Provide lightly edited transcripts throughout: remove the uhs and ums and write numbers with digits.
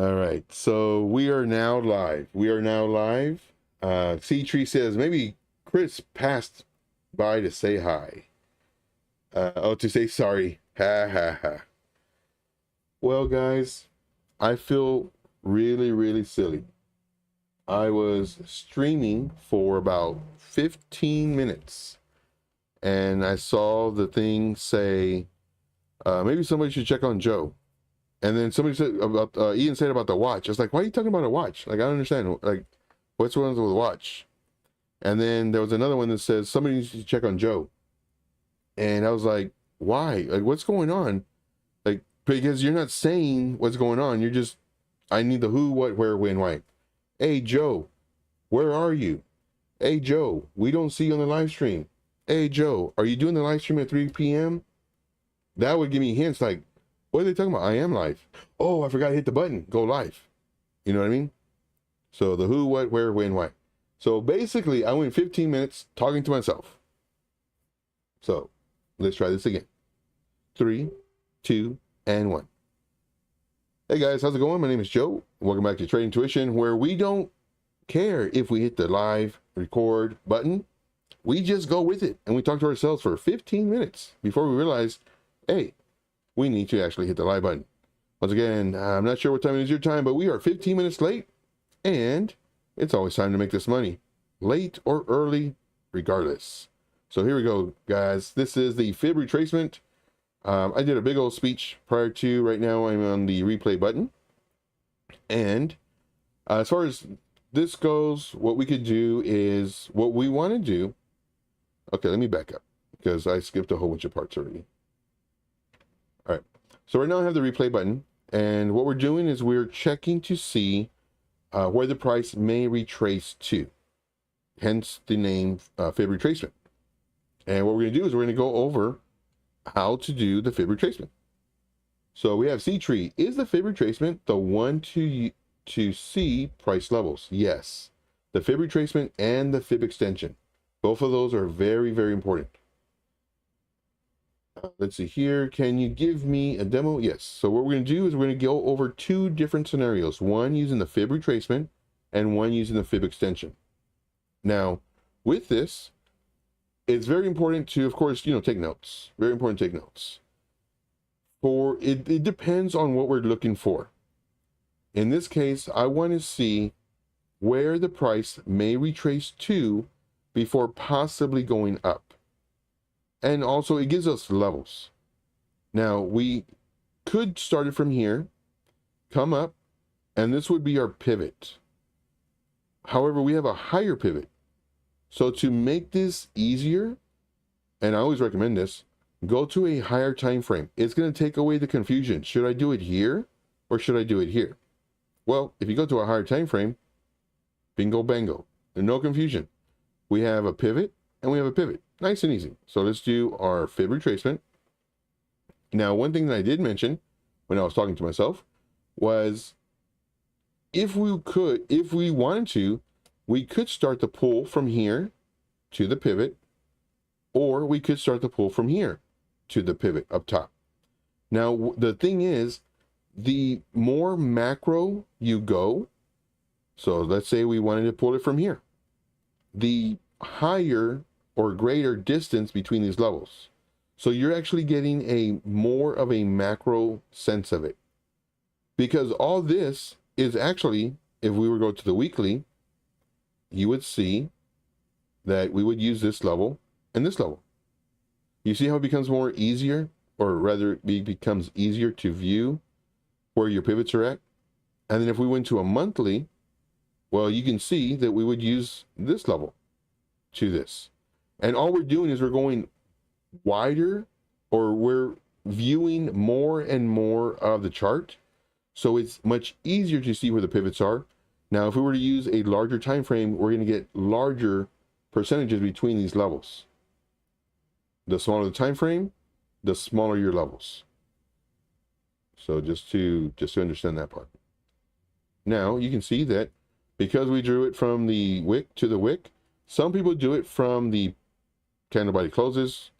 All right, so we are now live. C Tree says maybe Chris passed by to say hi. To say sorry. Ha ha ha. Well, guys, I feel really silly. I was streaming for about 15 minutes and I saw the thing say, maybe somebody should check on Joe. And then somebody said about, Ian said about the watch. I was like, why are you talking about a watch? Like, I don't understand. Like, what's wrong with the watch? And then there was another one that says somebody needs to check on Joe. And I was like, why? Like, what's going on? Like, because you're not saying what's going on. You're just, I need the who, what, where, when, why. Hey, Joe, where are you? Hey, Joe, we don't see you on the live stream. Hey, Joe, are you doing the live stream at 3 p.m.? That would give me hints like, what are they talking about? I am live. Oh, I forgot to hit the button. Go live. You know what I mean? So the who, what, where, when, why. So basically, I went 15 minutes talking to myself. So let's try this again. 3, 2, and 1. Hey guys, how's it going? My name is Joe. Welcome back to TradingIntuition, where we don't care if we hit the live record button. We just go with it and we talk to ourselves for 15 minutes before we realize, hey, we need to actually hit the live button. Once again, I'm not sure what time it is your time, but we are 15 minutes late, and it's always time to make this money, late or early, regardless. So here we go, guys. This is the fib retracement. I did a big old speech prior to. Right now I'm on the replay button, and as far as this goes, what we could do is what we want to do. Okay, let me back up because I skipped a whole bunch of parts already. All right, so right now I have the replay button, and what we're doing is we're checking to see where the price may retrace to, hence the name fib retracement. And what we're going to do is we're going to go over how to do the fib retracement. So we have C-Tree. Is the fib retracement the one to see price levels? Yes. The fib retracement and the fib extension. Both of those are very important. Let's see here. Can you give me a demo? Yes. So what we're going to do is we're going to go over two different scenarios. One using the fib retracement and one using the fib extension. Now, with this, it's very important to, of course, take notes. Very important to take notes. For it depends on what we're looking for. In this case, I want to see where the price may retrace to before possibly going up. And also it gives us levels. Now we could start it from here, come up, and this would be our pivot. However, we have a higher pivot. So to make this easier, and I always recommend this, go to a higher time frame. It's going to take away the confusion. Should I do it here or should I do it here? Well, if you go to a higher time frame, bingo bango, there's no confusion. We have a pivot and we have a pivot. Nice and easy. So let's do our fib retracement. Now, one thing that I did mention when I was talking to myself was if we wanted to, we could start the pull from here to the pivot, or we could start the pull from here to the pivot up top. Now, the thing is, the more macro you go, so let's say we wanted to pull it from here, the higher or greater distance between these levels. So you're actually getting a more of a macro sense of it. Because all this is actually, if we were to go to the weekly, you would see that we would use this level and this level. You see how it becomes more easier, or rather it becomes easier to view where your pivots are at. And then if we went to a monthly, well, you can see that we would use this level to this. And all we're doing is we're going wider, or we're viewing more and more of the chart. So it's much easier to see where the pivots are. Now, if we were to use a larger time frame, we're going to get larger percentages between these levels. The smaller the time frame, the smaller your levels. So just to understand that part. Now you can see that because we drew it from the wick to the wick, some people do it from the candle body closes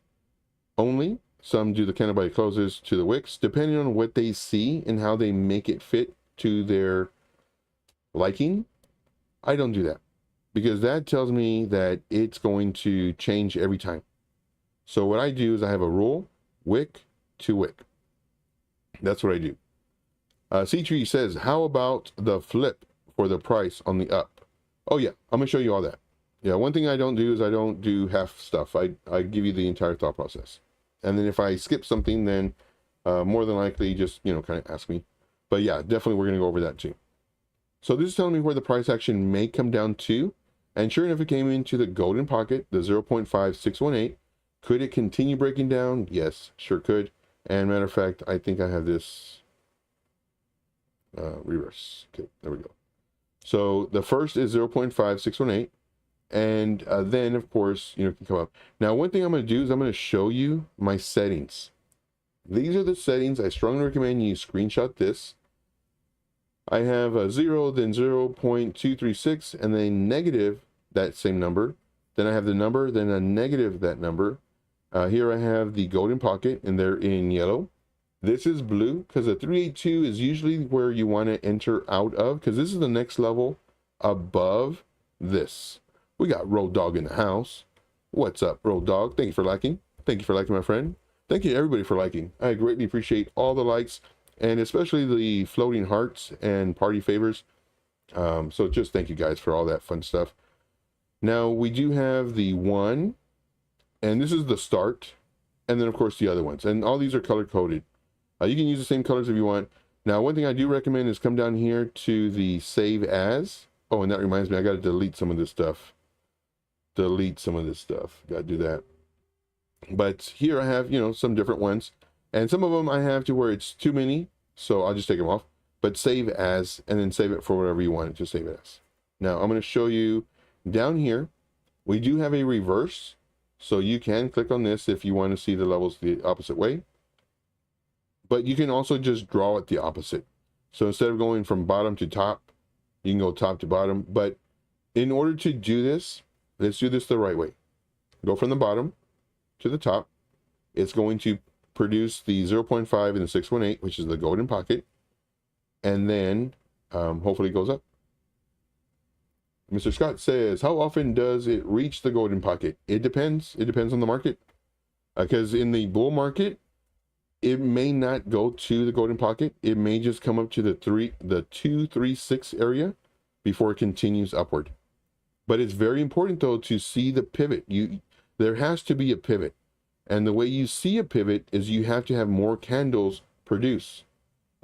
only. Some do the candle body closes to the wicks, depending on what they see and how they make it fit to their liking, I don't do that, because that tells me that it's going to change every time. So what I do is I have a rule, wick to wick. That's what I do. C3 says, how about the flip for the price on the up? Oh yeah, I'm gonna show you all that. Yeah, one thing I don't do is I don't do half stuff. I give you the entire thought process. And then if I skip something, then more than likely just, kind of ask me. But yeah, definitely we're gonna go over that too. So this is telling me where the price action may come down to. And sure enough, it came into the golden pocket, the 0.5618. Could it continue breaking down? Yes, sure could. And matter of fact, I think I have this reverse. Okay, there we go. So the first is 0.5618. And then, of course, it can come up. Now, one thing I'm going to do is I'm going to show you my settings. These are the settings. I strongly recommend you screenshot this. I have a 0, then 0.236, and then negative that same number. Then I have the number, then a negative that number. Here I have the golden pocket, and they're in yellow. This is blue, because the 382 is usually where you want to enter out of, because this is the next level above this. We got Road Dog in the house. What's up, Road Dog? Thank you for liking. Thank you for liking, my friend. Thank you, everybody, for liking. I greatly appreciate all the likes, and especially the floating hearts and party favors. So just thank you guys for all that fun stuff. Now, we do have the 1, and this is the start, and then, of course, the other ones. And all these are color-coded. You can use the same colors if you want. Now, one thing I do recommend is come down here to the Save As. Oh, and that reminds me, I got to delete some of this stuff. Got to do that. But here I have, some different ones. And some of them I have to where it's too many, so I'll just take them off. But Save As, and then save it for whatever you want it to save it as. Now, I'm going to show you down here. We do have a reverse. So you can click on this if you want to see the levels the opposite way. But you can also just draw it the opposite. So instead of going from bottom to top, you can go top to bottom. But in order to do this, let's do this the right way. Go from the bottom to the top. It's going to produce the 0.5 and the 618, which is the golden pocket. And then hopefully it goes up. Mr. Scott says, how often does it reach the golden pocket? It depends. It depends on the market. Because in the bull market, it may not go to the golden pocket. It may just come up to the 236 area before it continues upward. But it's very important though to see the pivot. There has to be a pivot. And the way you see a pivot is you have to have more candles produce.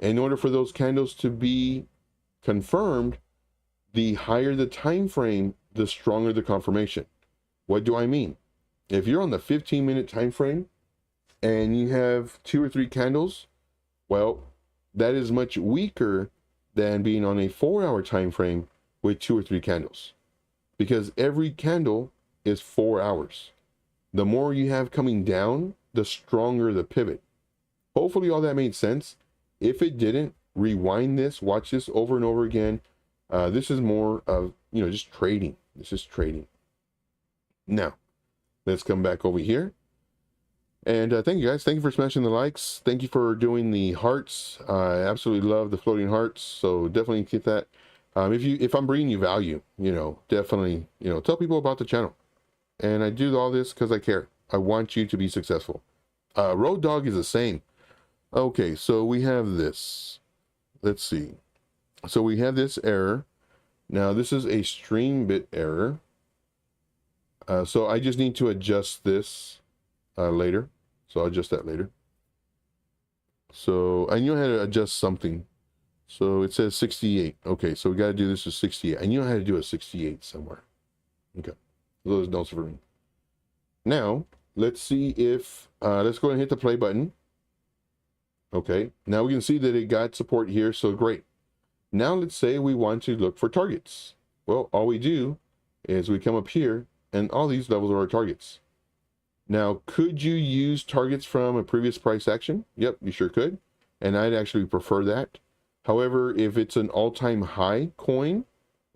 In order for those candles to be confirmed, the higher the time frame, the stronger the confirmation. What do I mean? If you're on the 15-minute time frame, and you have 2 or 3 candles, well, that is much weaker than being on a 4-hour time frame with 2 or 3 candles, because every candle is 4 hours. The more you have coming down, the stronger the pivot. Hopefully all that made sense. If it didn't, rewind this, watch this over and over again. This is more of, just trading. This is trading. Now, let's come back over here. And thank you guys. Thank you for smashing the likes. Thank you for doing the hearts. I absolutely love the floating hearts. So definitely keep that. If I'm bringing you value, definitely, tell people about the channel. And I do all this because I care. I want you to be successful. Road Dog is the same. Okay, so we have this. Let's see. So we have this error. Now this is a stream bit error. So I just need to adjust this later. So I'll adjust that later. So I know how to adjust something. So it says 68. Okay, so we got to do this to 68. I know how to do a 68 somewhere. Okay, those notes for me. Now let's see if let's go ahead and hit the play button. Okay, now we can see that it got support here, so great. Now let's say we want to look for targets. Well, all we do is we come up here, and all these levels are our targets. Now, could you use targets from a previous price action? Yep, you sure could. And I'd actually prefer that. However, if it's an all-time high coin,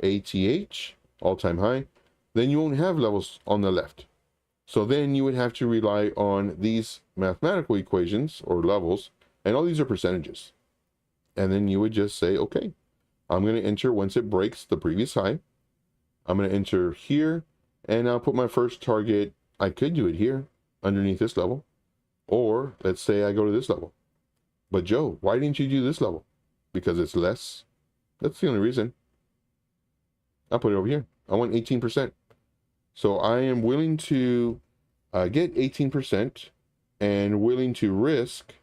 ATH, all-time high, then you won't have levels on the left. So then you would have to rely on these mathematical equations or levels, and all these are percentages. And then you would just say, okay, I'm going to enter once it breaks the previous high. I'm going to enter here, and I'll put my first target. I could do it here underneath this level, or let's say I go to this level. But Joe, why didn't you do this level? Because it's less. That's the only reason. I'll put it over here. I want 18%. So I am willing to get 18% and willing to risk,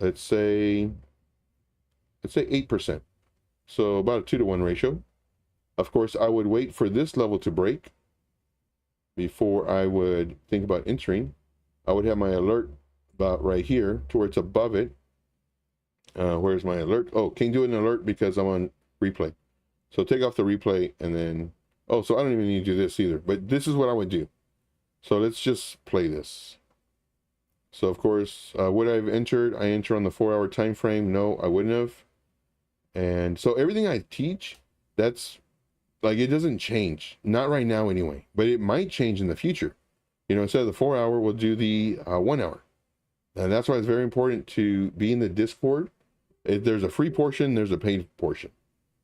let's say 8%. So about a 2-to-1 ratio. Of course, I would wait for this level to break before I would think about entering. I would have my alert about right here to where it's above it. Where's my alert? Oh, can't do an alert because I'm on replay. So take off the replay and then, oh, so I don't even need to do this either, but this is what I would do. So let's just play this. So of course, would I have entered? I enter on the 4-hour time frame. No, I wouldn't have. And so everything I teach, that's like, it doesn't change. Not right now anyway, but it might change in the future. You know, instead of the 4-hour, we'll do the 1 hour. And that's why it's very important to be in the Discord. There's a free portion, there's a paid portion.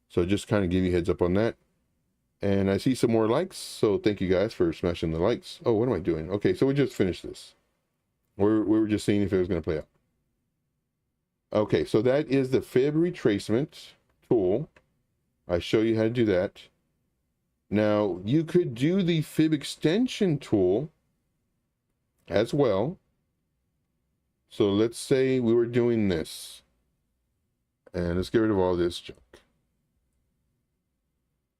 So just kind of give you a heads up on that. And I see some more likes, so thank you guys for smashing the likes. Oh, what am I doing? Okay, so we just finished this. We were just seeing if it was going to play out. Okay, so that is the fib retracement tool. I show you how to do that. Now, you could do the fib extension tool as well. So let's say we were doing this. And let's get rid of all this junk.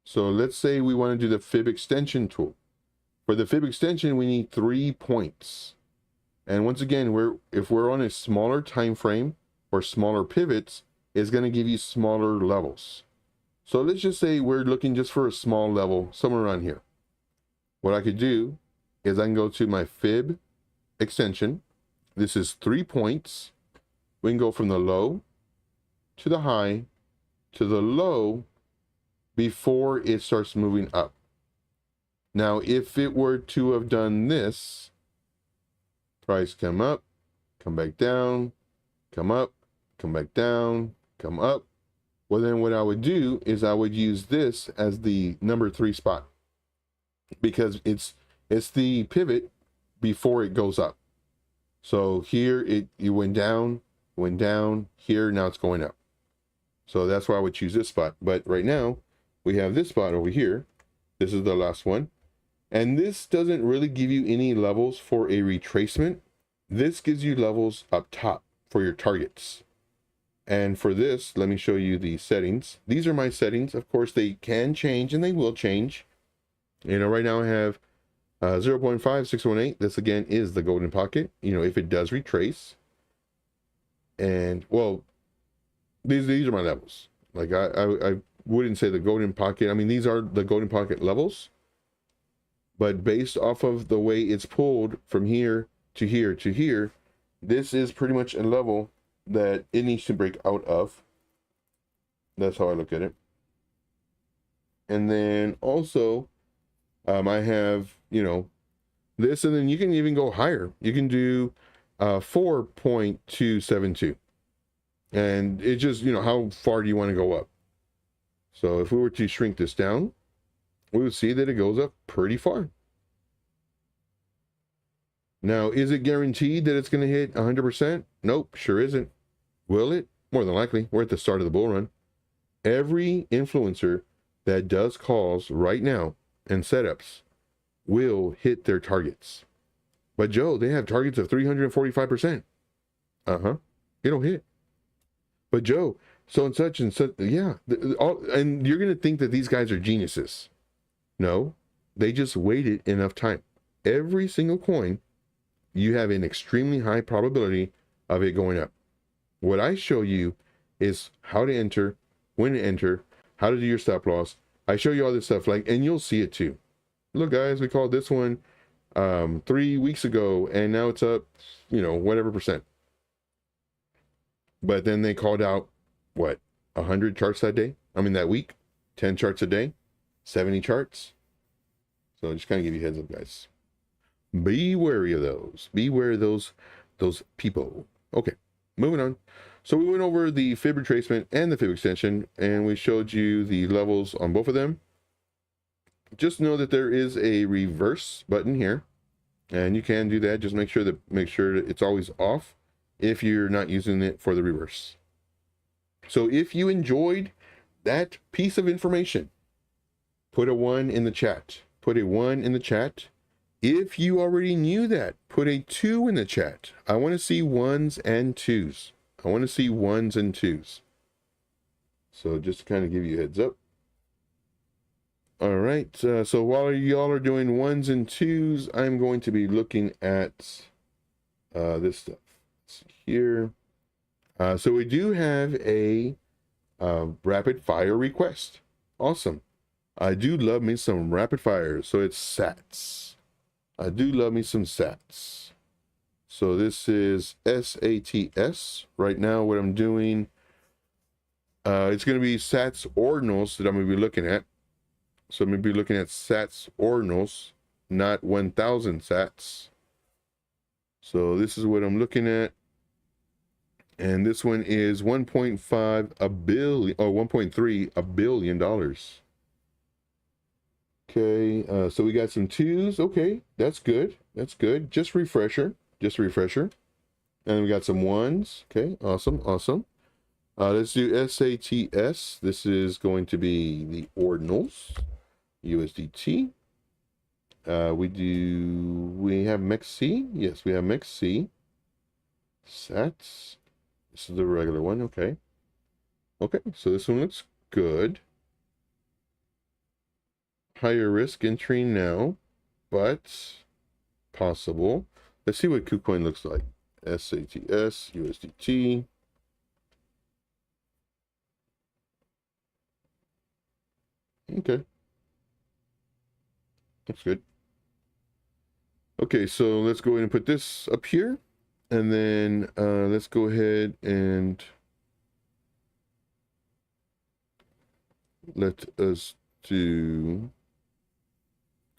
So let's say we want to do the fib extension tool. For the fib extension, we need 3 points. And once again, if we're on a smaller time frame or smaller pivots, it's going to give you smaller levels. So let's just say we're looking just for a small level somewhere around here. What I could do is I can go to my fib extension. This is 3 points. We can go from the low to the high to the low before it starts moving up. Now, if it were to have done this, price come up, come back down, come up, come back down, come up. Well, then what I would do is I would use this as the number 3 spot, because it's the pivot before it goes up. So here it went down, here, now it's going up. So that's why I would choose this spot. But right now, we have this spot over here. This is the last one. And this doesn't really give you any levels for a retracement. This gives you levels up top for your targets. And for this, let me show you the settings. These are my settings. Of course, they can change and they will change. You know, right now I have 0.5618. This again is the golden pocket, you know, if it does retrace. And well, these are my levels. Like I wouldn't say the golden pocket. I mean, these are the golden pocket levels, but based off of the way it's pulled from here to here to here, this is pretty much a level that it needs to break out of. That's how I look at it. And then also, I have, you know, this, and then you can even go higher. You can do 4.272. And it just, you know, how far do you want to go up? So if we were to shrink this down, we would see that it goes up pretty far. Now, is it guaranteed that it's going to hit 100%? Nope, sure isn't. Will it? More than likely. We're at the start of the bull run. Every influencer that does calls right now and setups will hit their targets. But Joe, they have targets of 345%. It'll hit. But Joe, so and such, yeah. And you're going to think that these guys are geniuses. No, they just waited enough time. Every single coin, you have an extremely high probability of it going up. What I show you is how to enter, when to enter, how to do your stop loss. I show you all this stuff, like, and you'll see it too. Look, guys, we called this one 3 weeks ago, and now it's up, you know, whatever percent. But then they called out, what, 100 charts that day? I mean, that week, 10 charts a day, 70 charts. So just kind of give you a heads up, guys. Be wary of those. Beware of those people. Okay, moving on. So we went over the fib retracement and the fib extension, and we showed you the levels on both of them. Just know that there is a reverse button here, and you can do that. Just make sure that it's always off if you're not using it for the reverse. So if you enjoyed that piece of information, put a 1 in the chat. Put a 1 in the chat. If you already knew that, put a 2 in the chat. I want to see 1s and 2s. I want to see 1s and 2s. So just to kind of give you a heads up. All right. So while y'all are doing 1s and 2s, I'm going to be looking at this stuff. Let's see here. So we do have a rapid fire request. Awesome. I do love me some rapid fire. So it's sats. I do love me some sats. So this is SATS. Right now what I'm doing, it's going to be sats ordinals that I'm going to be looking at. So I'm going to be looking at sats ordinals, not 1,000 sats. So this is what I'm looking at. And this one is 1.5 a billion, or 1.3 a billion dollars. Okay, so we got some 2s. Okay, that's good. That's good. Just refresher. Just refresher. And we got some 1s. Okay, awesome, awesome. Let's do SATS. This is going to be the ordinals. USDT. We have MEXC. Yes, we have MEXC. Sats. This is the regular one. Okay. Okay, so this one looks good. Higher risk entry now, but possible. Let's see what KuCoin looks like. SATS, USDT. Okay. That's good. Okay, so let's go ahead and put this up here. And then let's go ahead and let us do...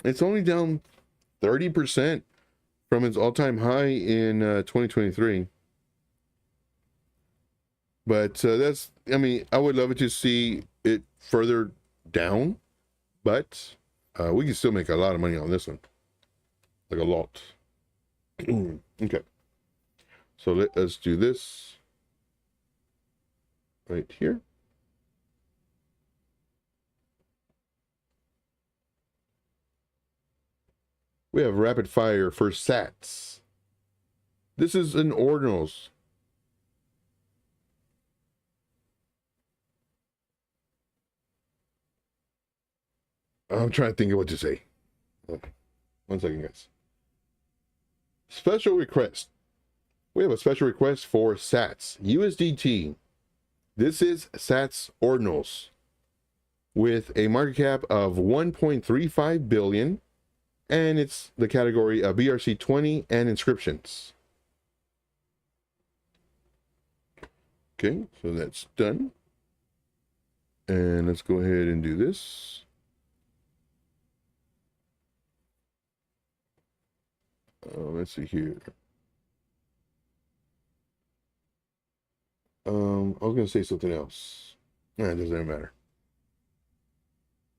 It's only down 30% from its all-time high in 2023. But that's, I mean, I would love it to see it further down, but we can still make a lot of money on this one. Like a lot. Okay. So let us do this right here. We have rapid fire for sats. This is an ordinals. I'm trying to think of what to say. One second, guys. Special request. We have a special request for sats. USDT. This is sats ordinals with a market cap of 1.35 billion. And it's the category of BRC20 and inscriptions. Okay, so that's done. And let's go ahead and do this. Let's see here. I was going to say something else. Nah, it doesn't matter.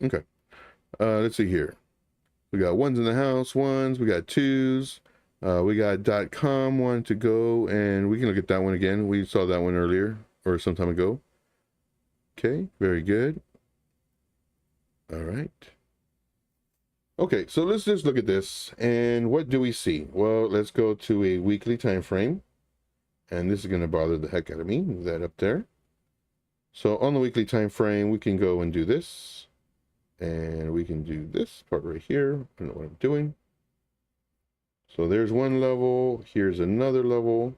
Okay. Let's see here. We got 1s in the house, 1s. We got 2s. We got .com one to go, and we can look at that one again. We saw that one earlier or some time ago. Okay, very good. All right. Okay, so let's just look at this, and what do we see? Well, let's go to a weekly time frame, and this is going to bother the heck out of me. Move that up there. So on the weekly time frame, we can go and do this. And we can do this part right here. I don't know what I'm doing. So there's one level. Here's another level.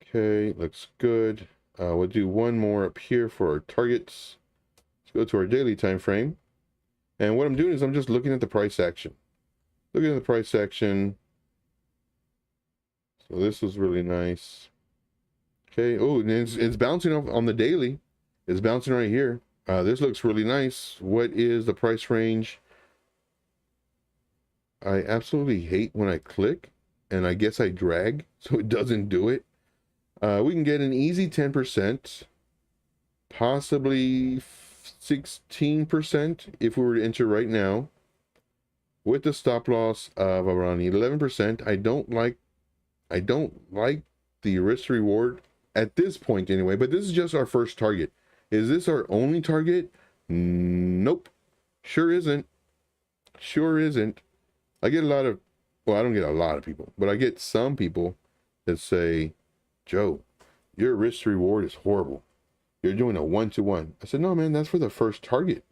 Okay, looks good. We'll do one more up here for our targets. Let's go to our daily time frame. And what I'm doing is I'm just looking at the price action. Looking at the price action. So this was really nice. Okay. Oh, and it's bouncing off on the daily. It's bouncing right here. This looks really nice. What is the price range? I absolutely hate when I click and I guess I drag so it doesn't do it. We can get an easy 10%, possibly 16% if we were to enter right now, with the stop loss of around 11%. I don't like the risk reward at this point anyway, but this is just our first target. Is this our only target? Nope. Sure isn't. Sure isn't. I get a lot of, well, I don't get a lot of people, but I get some people that say, Joe, your risk reward is horrible. You're doing a 1-to-1. I said, no, man, that's for the first target.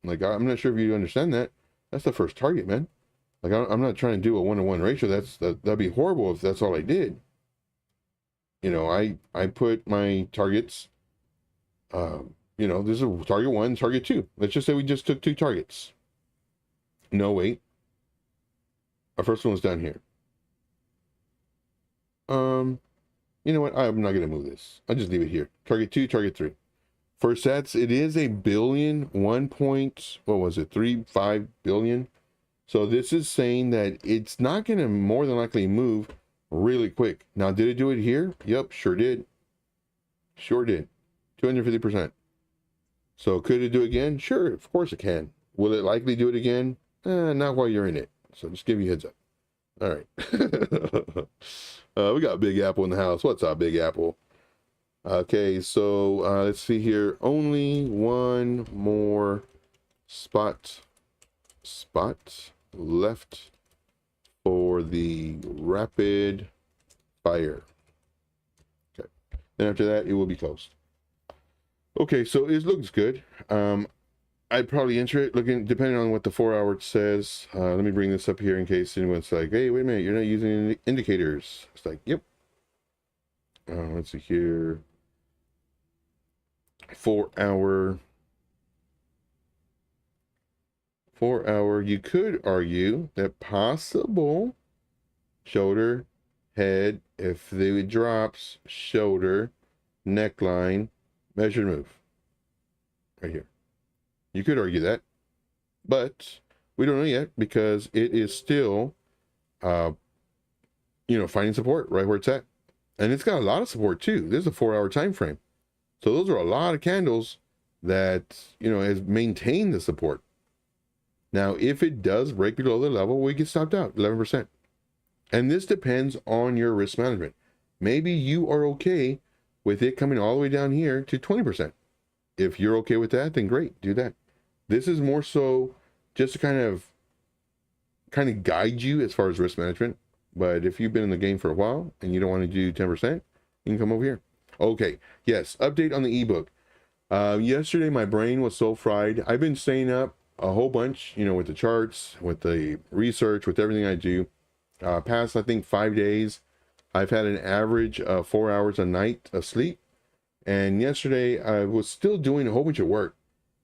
Like, I'm not sure if you understand that. That's the first target, man. Like, I'm not trying to do a 1-to-1 ratio. That'd be horrible if that's all I did. You know, I put my targets, you know, this is target 1, target 2. Let's just say we just took 2 targets. No, wait. Our first one was down here. You know what? I'm not going to move this. I'll just leave it here. Target 2, target 3. For sats, it is a billion, 35 billion. So this is saying that it's not going to more than likely move really quick. Now, did it do it here? Yep, sure did. Sure did. 250%. So could it do it again? Sure, of course it can. Will it likely do it again? Not while you're in it. So just give you a heads up. All right. We got Big Apple in the house. What's up, Big Apple? Okay, so let's see here. Only one more spot left for the rapid fire. Okay. Then after that, it will be closed. Okay, so it looks good. I'd probably enter it looking, depending on what the 4-hour says. Let me bring this up here in case anyone's like, hey, wait a minute, you're not using indicators. It's like, yep. Let's see here. 4-hour. 4-hour, you could argue that possible shoulder, head, if it drops, shoulder, neckline, measured move. Right here. You could argue that, but we don't know yet because it is still, you know, finding support right where it's at. And it's got a lot of support too. There's a 4-hour time frame. So those are a lot of candles that, you know, has maintained the support. Now, if it does break below the level, we get stopped out 11%. And this depends on your risk management. Maybe you are okay with it coming all the way down here to 20%. If you're okay with that, then great, do that. This is more so just to kind of guide you as far as risk management. But if you've been in the game for a while and you don't want to do 10%, you can come over here. Okay, yes, update on the ebook. Yesterday, my brain was so fried. I've been staying up a whole bunch, you know, with the charts, with the research, with everything I do. Past, I think, 5 days, I've had an average of 4 hours a night of sleep. And yesterday, I was still doing a whole bunch of work.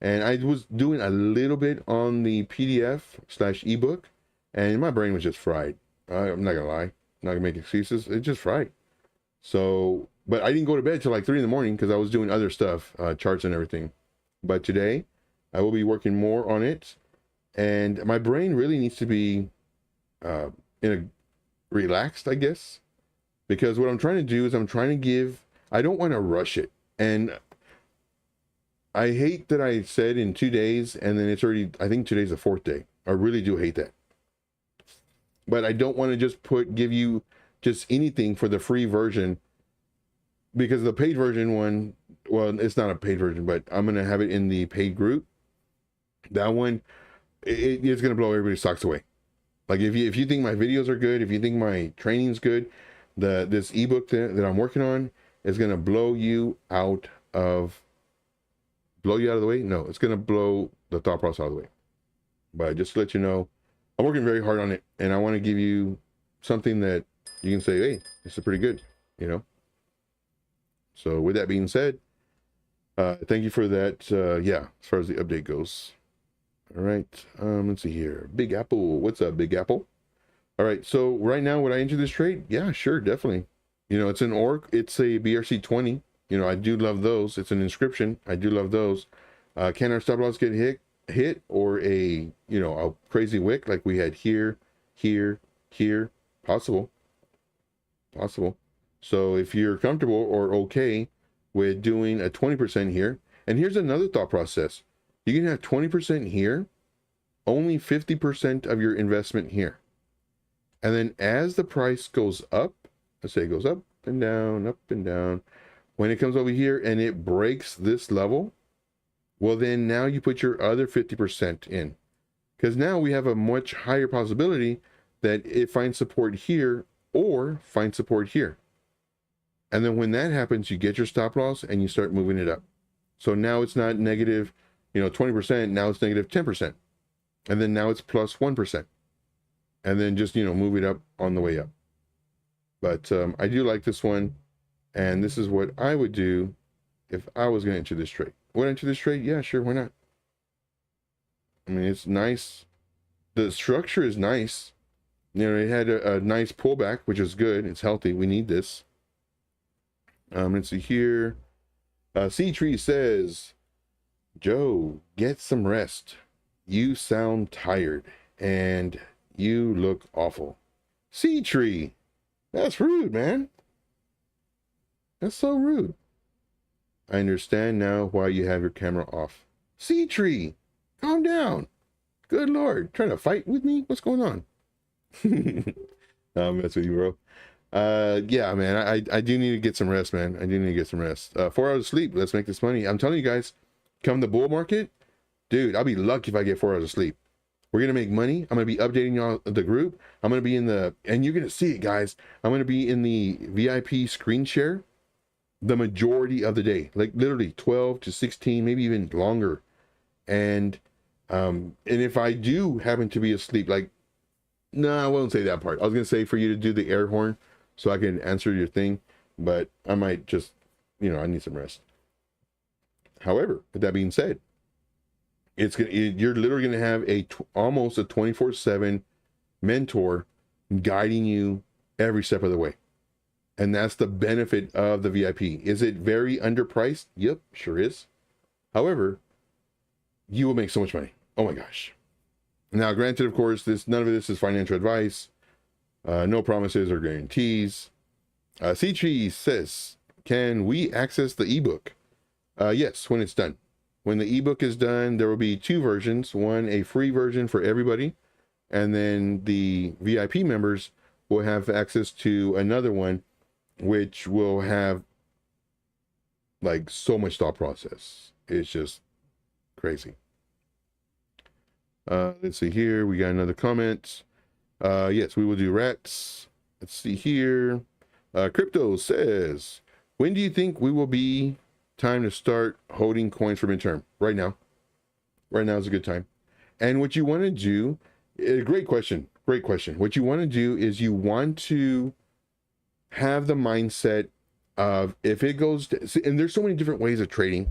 And I was doing a little bit on the PDF/ebook. And my brain was just fried. I'm not going to lie. I'm not going to make excuses. It's just fried. So, but I didn't go to bed till like 3 in the morning because I was doing other stuff, charts and everything. But today, I will be working more on it. And my brain really needs to be relaxed, I guess. Because what I'm trying to do is I don't want to rush it. And I hate that I said in 2 days and then it's already, I think today's the 4th day. I really do hate that. But I don't want to just give you just anything for the free version, because the paid version one, well, it's not a paid version, but I'm going to have it in the paid group. That one, it's going to blow everybody's socks away. Like if you think my videos are good, if you think my training's good, this ebook that I'm working on is going to blow you out of the way. No, it's going to blow the thought process out of the way. But just to let you know, I'm working very hard on it, and I want to give you something that you can say, hey, this is pretty good, you know? So with that being said, thank you for that. Yeah, as far as the update goes. All right, let's see here. Big Apple, what's up, Big Apple? All right, so right now, would I enter this trade? Yeah, sure, definitely. You know, it's an ORC, it's a BRC20. You know, I do love those. It's an inscription. I do love those. Can our stop loss get hit or a, you know, a crazy wick like we had here? Possible. So if you're comfortable or okay with doing a 20% here, and here's another thought process. You can have 20% here, only 50% of your investment here. And then as the price goes up, let's say it goes up and down, when it comes over here and it breaks this level, well, then now you put your other 50% in. Because now we have a much higher possibility that it finds support here or finds support here. And then when that happens, you get your stop loss and you start moving it up. So now it's not negative, 20%, now it's negative 10%. And then now it's plus 1%. And then just, move it up on the way up. But I do like this one. And this is what I would do if I was going to enter this trade. Would I enter this trade? Yeah, sure, why not? I mean, it's nice. The structure is nice. It had a nice pullback, which is good. It's healthy. We need this. Let's see here. C-Tree says, Joe, get some rest. You sound tired and you look awful. C-Tree, that's rude, man. That's so rude. I understand now why you have your camera off. C-Tree, calm down. Good Lord, trying to fight with me? What's going on? I'll mess with you, bro. Yeah, man, I do need to get some rest, man. I do need to get some rest. 4 hours of sleep. Let's make this money. I'm telling you guys, come the bull market, dude, I'll be lucky if I get 4 hours of sleep. We're going to make money. I'm going to be updating y'all the group. I'm going to be in the, and you're going to see it, guys. I'm going to be in the VIP screen share the majority of the day, like literally 12 to 16, maybe even longer. And if I do happen to be asleep, like, no, I won't say that part. I was going to say for you to do the air horn so I can answer your thing, but I might just, I need some rest. However, with that being said, you're literally going to have almost a 24/7 mentor guiding you every step of the way. And that's the benefit of the VIP. Is it very underpriced? Yep, sure is. However, you will make so much money. Oh my gosh. Now, granted, of course, none of this is financial advice. No promises or guarantees. C-Tree says, can we access the ebook? Yes, when it's done. When the ebook is done, there will be 2 versions. One, a free version for everybody. And then the VIP members will have access to another one, which will have like so much thought process. It's just crazy. Let's see here. We got another comment. Yes, we will do rats. Let's see here. Crypto says, when do you think we will be time to start holding coins for midterm? Right now. Right now is a good time. And what you want to do, great question. Great question. What you want to do is you want to have the mindset of if it goes to, and there's so many different ways of trading.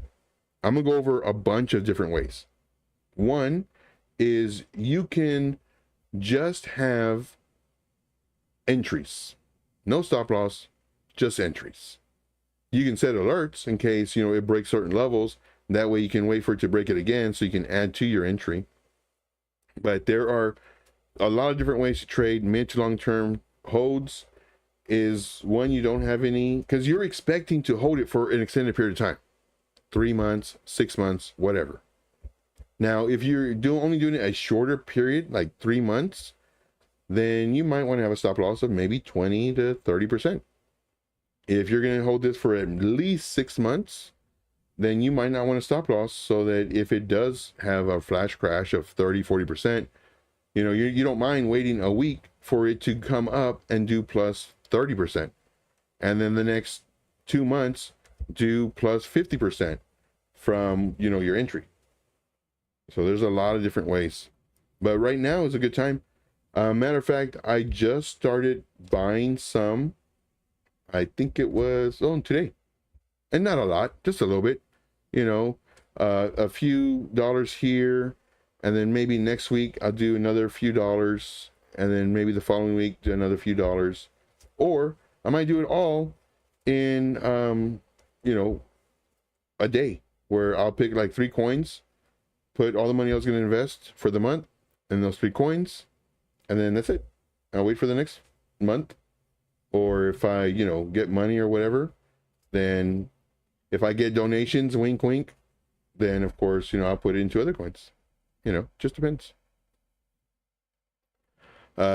I'm going to go over a bunch of different ways. One is you can just have entries, no stop loss, just entries. You can set alerts in case, it breaks certain levels. That way you can wait for it to break it again so you can add to your entry. But there are a lot of different ways to trade. Mid to long term holds is one you don't have any, because you're expecting to hold it for an extended period of time. 3 months, 6 months, whatever. Now, if you're only doing it a shorter period, like 3 months, then you might want to have a stop loss of maybe 20 to 30%. If you're going to hold this for at least 6 months, then you might not want to stop loss, so that if it does have a flash crash of 30, 40%, you don't mind waiting a week for it to come up and do plus 30%. And then the next 2 months, do plus 50% from, your entry. So there's a lot of different ways, but right now is a good time. Matter of fact, I just started buying some. I think it was today, and not a lot, just a little bit. A few dollars here, and then maybe next week I'll do another few dollars, and then maybe the following week do another few dollars, or I might do it all in a day where I'll pick like 3 coins. Put all the money I was going to invest for the month in those 3 coins, and then that's it. I'll wait for the next month or if I, you know, get money or whatever, then if I get donations, wink, wink, then of course, you know, I'll put it into other coins. You know, just depends.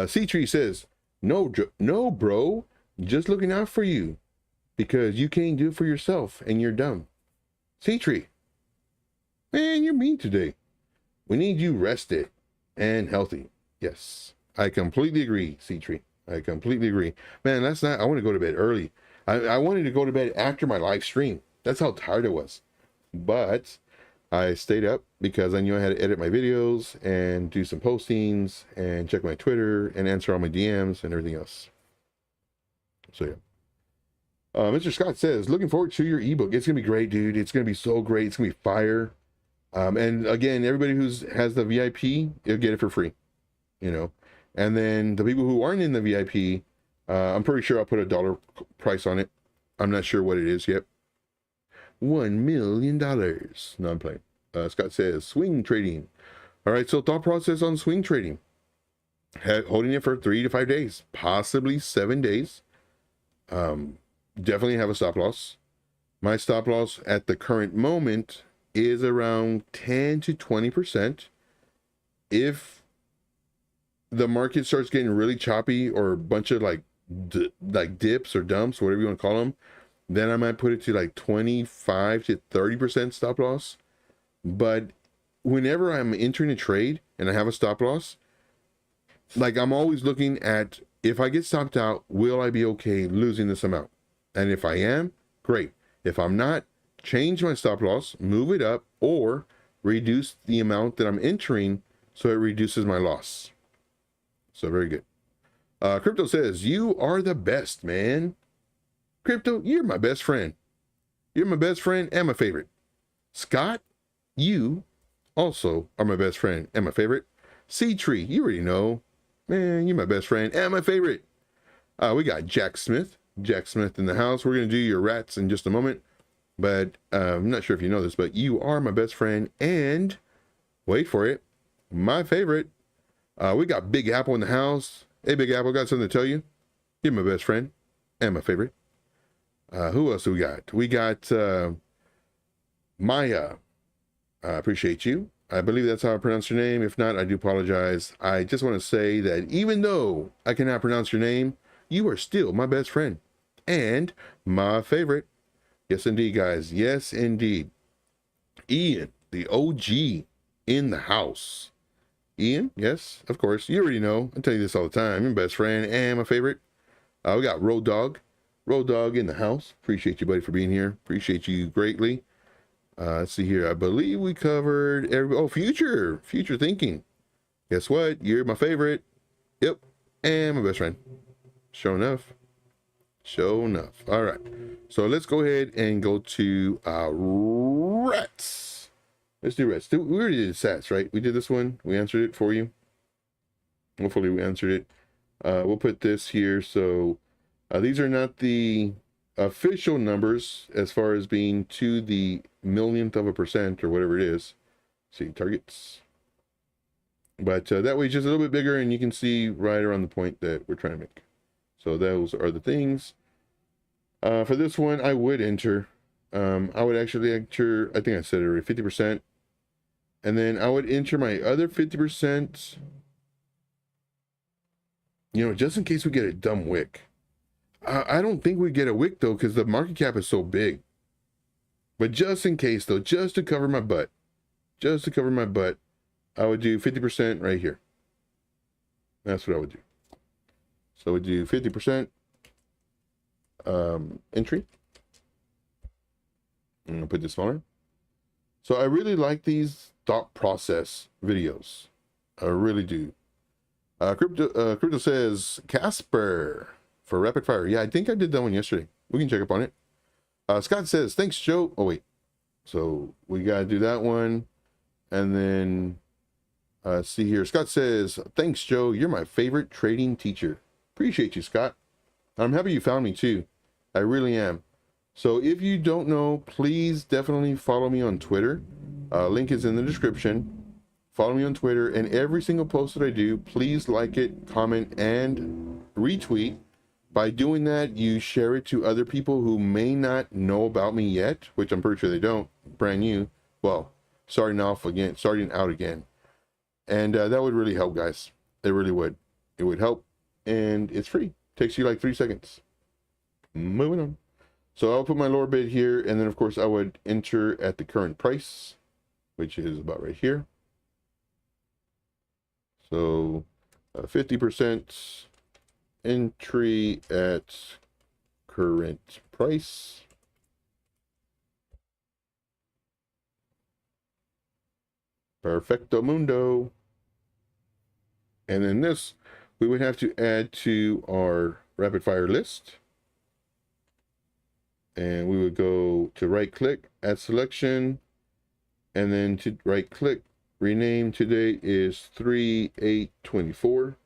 C-Tree says, no, bro, just looking out for you because you can't do it for yourself and you're dumb. C-Tree, man, you're mean today. We need you rested and healthy. Yes, I completely agree, C-Tree. I completely agree. Man, last night I want to go to bed early. I wanted to go to bed after my live stream. That's how tired I was. But I stayed up because I knew I had to edit my videos and do some postings and check my Twitter and answer all my DMs and everything else. So yeah. Mr. Scott says, looking forward to your ebook. It's going to be great, dude. It's going to be so great. It's going to be fire. And again, everybody who has the VIP, you'll get it for free, you know. And then the people who aren't in the VIP, I'm pretty sure I'll put $1 price on it. I'm not sure what it is yet. $1 million. No, I'm playing. Scott says, swing trading. All right, so thought process on swing trading. Holding it for 3 to 5 days, possibly 7 days. Definitely have a stop loss. My stop loss at the current moment is around 10 to 20%. If the market starts getting really choppy or a bunch of like dips or dumps, whatever you want to call them, then I might put it to like 25 to 30% stop loss. But whenever I'm entering a trade and I have a stop loss, like I'm always looking at, if I get stopped out, will I be okay losing this amount? And if I am, great. If I'm not, change my stop loss, move it up, or reduce the amount that I'm entering so it reduces my loss. So very good. Crypto says, you are the best, man. Crypto, you're my best friend. You're my best friend and my favorite. Scott, you also are my best friend and my favorite. C-Tree, you already know. Man, you're my best friend and my favorite. We got Jack Smith. Jack Smith in the house. We're going to do your rats in just a moment. But I'm not sure if you know this, but you are my best friend and, wait for it, my favorite. We got Big Apple in the house. Hey, Big Apple, got something to tell you. You're my best friend and my favorite. Who else do we got? We got Maya. I appreciate you. I believe that's how I pronounce your name. If not, I do apologize. I just want to say that even though I cannot pronounce your name, you are still my best friend and my favorite. Yes, indeed, guys. Yes, indeed. Ian, the OG in the house. Ian, yes, of course. You already know. I tell you this all the time. Your best friend and my favorite. We got Road Dog. Road Dog in the house. Appreciate you, buddy, for being here. Appreciate you greatly. Let's see here. I believe we covered future thinking. Guess what? You're my favorite. Yep. And my best friend. Sure enough. Sure enough. All right. So let's go ahead and go to rats. Let's do rats. We already did sats, right? We did this one. We answered it for you. Hopefully we answered it. We'll put this here. So these are not the official numbers as far as being to the millionth of a percent or whatever it is. See, targets. But that way it's just a little bit bigger and you can see right around the point that we're trying to make. So those are the things. For this one, I would enter. I would actually enter, I think I said it already, 50%. And then I would enter my other 50%, you know, just in case we get a dumb wick. I don't think we get a wick, though, because the market cap is so big. But just in case, though, just to cover my butt, I would do 50% right here. That's what I would do. So we do 50% entry. I'm gonna put this on. So I really like these thought process videos. I really do. Crypto says Casper for rapid fire. Yeah, I think I did that one yesterday. We can check up on it. Scott says thanks, Joe. Oh wait, so we gotta do that one, and then see here. Scott says thanks, Joe. You're my favorite trading teacher. Appreciate you, Scott. I'm happy you found me too. I really am. So if you don't know, please definitely follow me on Twitter. Link is in the description. Follow me on Twitter, and every single post that I do, please like it, comment, and retweet, By doing that, you share it to other people who may not know about me yet, which I'm pretty sure they don't, brand new. Well, starting out again. And that would really help, guys. It really would. It would help. And it's free. Takes you like 3 seconds. Moving on. So I'll put my lower bid here. And then, of course, I would enter at the current price, which is about right here. So 50% entry at current price. Perfecto mundo. And then this, we would have to add to our rapid fire list. And we would go to right click, add selection, and then to right click, rename today is 3/8/24.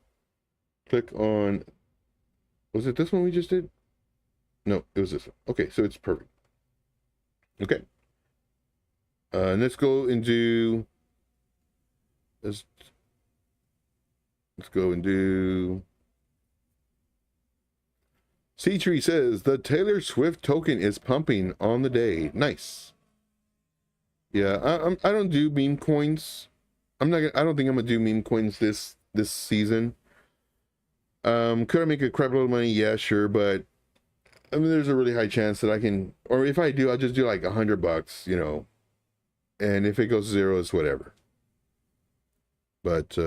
Click on, was it this one we just did? No, it was this one. Okay, so it's perfect. Okay. And let's go and do, let's go and do, C-Tree says the Taylor Swift token is pumping on the day. Nice. Yeah, I don't do meme coins. I don't think I'm gonna do meme coins this season. Could I make a crap load of money? Yeah, sure, but I mean, there's a really high chance that I can, or if I do, I'll just do like $100, you know, and if it goes zero, it's whatever. But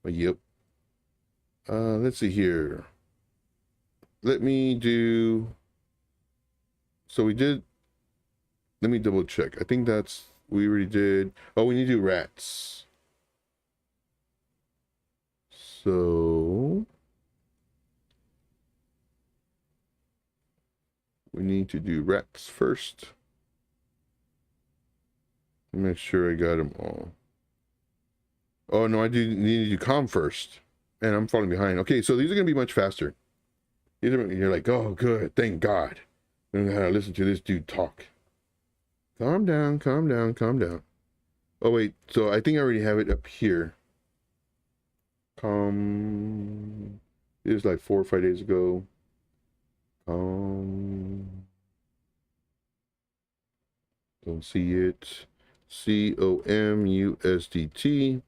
yep. Let's see here. Let me do, so we did, let me double check. I think that's, we already did, oh, we need to do rats. So we need to do rats first. Make sure I got them all. Oh no, I do need to do com first. And I'm falling behind. Okay, so these are gonna be much faster. These are, you're like, oh good, thank God. I don't know how to listen to this dude talk. Calm down, calm down, calm down. Oh wait, so I think I already have it up here. It was like 4 or 5 days ago. Don't see it. COM USDT.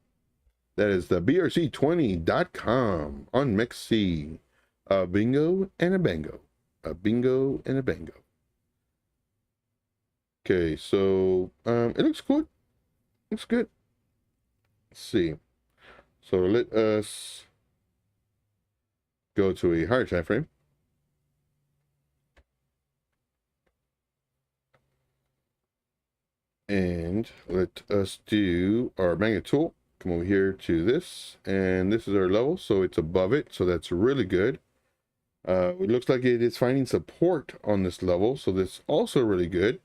That is the BRC20.com on MEXC. A bingo and a bango. A bingo and a bango. Okay, so it looks good. Looks good. Let's see. So let us go to a higher time frame. And let us do our magnet tool. Come over here to this, and this is our level, so it's above it, so that's really good. It looks like it is finding support on this level, so that's also really good.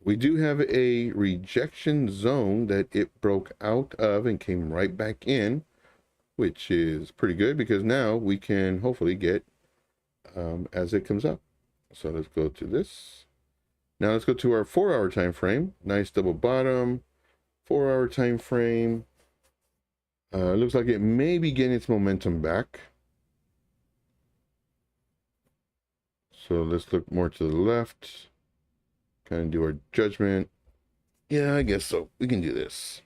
We do have a rejection zone that it broke out of and came right back in, which is pretty good because now we can hopefully get as it comes up. So let's go to this. Now let's go to our 4-hour time frame. Nice double bottom, 4-hour time frame. Looks like it may be getting its momentum back. So let's look more to the left. Kind of do our judgment. Yeah, I guess so. We can do this.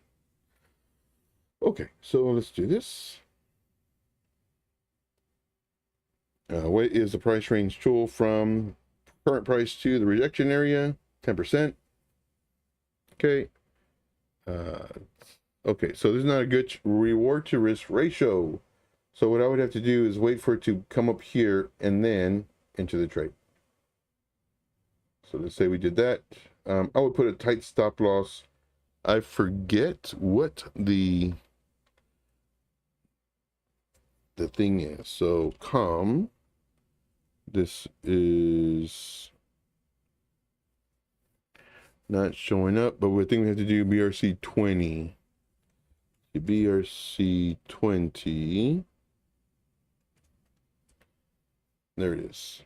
Okay, so let's do this. What is the price range tool from current price to the rejection area? 10%. Okay. Okay, so this is not a good reward to risk ratio. So what I would have to do is wait for it to come up here and then enter the trade. So let's say we did that. I would put a tight stop loss. I forget what the thing is. So this is not showing up, but we think we have to do BRC20. BRC20. There it is.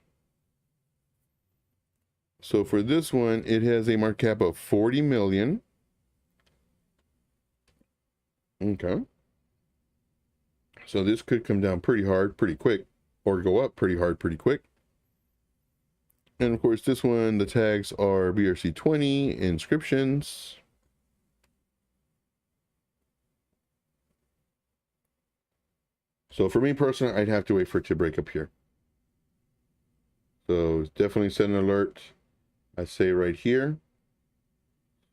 So for this one, it has a market cap of 40 million. Okay. So this could come down pretty hard, pretty quick. or go up pretty hard, pretty quick. And of course, this one, the tags are BRC20 inscriptions. So for me personally, I'd have to wait for it to break up here. So definitely set an alert. I say right here.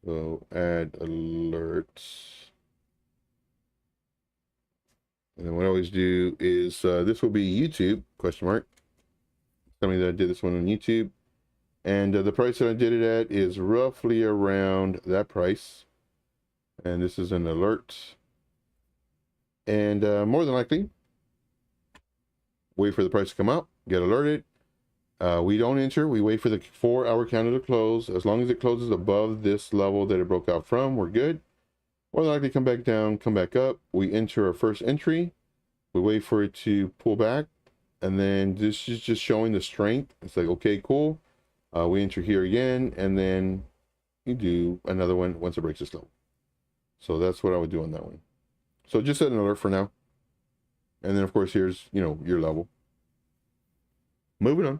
So add alerts. And then what I always do is, this will be YouTube, question mark. Tell me that I did this one on YouTube. And the price that I did it at is roughly around that price. And this is an alert. And more than likely, wait for the price to come up, get alerted. We don't enter, we wait for the 4-hour candle to close. As long as it closes above this level that it broke out from, we're good. More than likely come back down, come back up. We enter our first entry. We wait for it to pull back. And then this is just showing the strength. It's like, okay, cool. We enter here again, and then you do another one once it breaks this level. So that's what I would do on that one. So just set an alert for now. And then of course, here's, you know, your level. Moving on.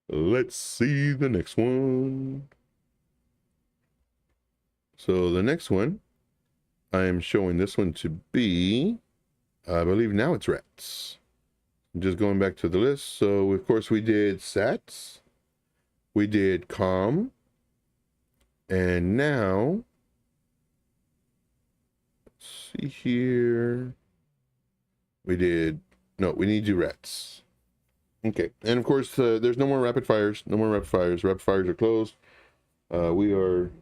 Let's see the next one. So the next one, I am showing this one to be, I believe now it's rats. I'm just going back to the list. So of course we did sats, we did com, and now, let's see here, we did, no, we need to do rats. Okay, and of course there's no more rapid fires, no more rapid fires. Rapid fires are closed. We are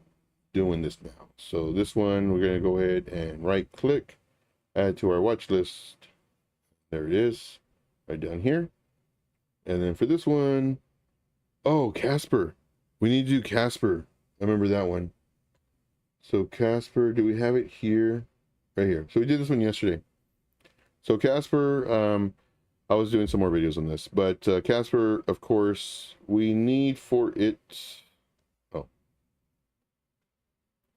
doing this now. So this one, we're gonna go ahead and right click, add to our watch list. There it is, right down here. And then for this one, oh, Casper. We need to do Casper. I remember that one. So Casper, do we have it here? Right here. So we did this one yesterday. So Casper, I was doing some more videos on this, but Casper, of course, we need for it. Oh,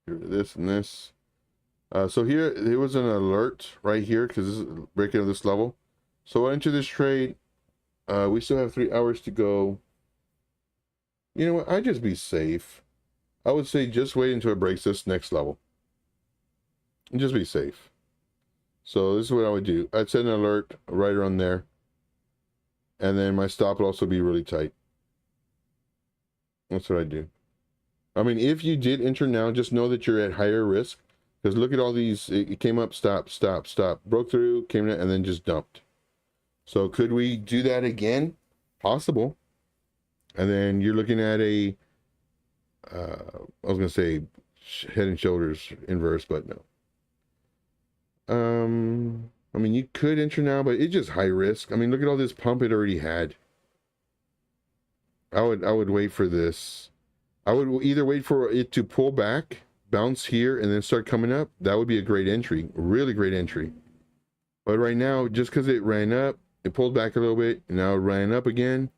here, this and this. So here, there was an alert right here because this is breaking of this level. So I enter this trade. We still have 3 hours to go. You know what? I'd just be safe. I would say just wait until it breaks this next level. And just be safe. So this is what I would do. I'd set an alert right around there. And then my stop would also be really tight. That's what I do. I mean, if you did enter now, just know that you're at higher risk. Because look at all these. It came up, stop, stop, stop. Broke through, came in, and then just dumped. So could we do that again? Possible. And then you're looking at a, I was going to say head and shoulders inverse, but no. I mean, you could enter now, but it's just high risk. I mean, look at all this pump it already had. I would wait for this. I would either wait for it to pull back, bounce here, and then start coming up. That would be a great entry, really great entry. But right now, just because it ran up, it pulled back a little bit, and now it ran up again.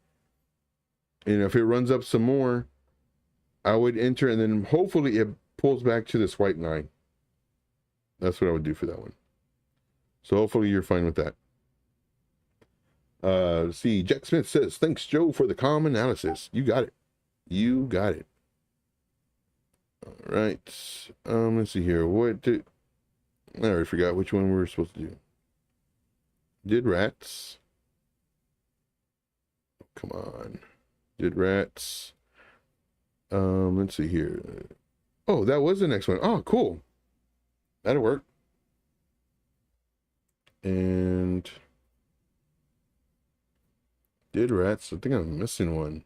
And if it runs up some more, I would enter, and then hopefully it pulls back to this white line. That's what I would do for that one. So hopefully you're fine with that. See, Jack Smith says, thanks, Joe, for the calm analysis. You got it. You got it. All right. Let's see here. What did... I already forgot which one we were supposed to do. Did rats. Come on. Did rats. Let's see here. Oh, that was the next one. Oh, cool. That'll work. And did rats. I think I'm missing one.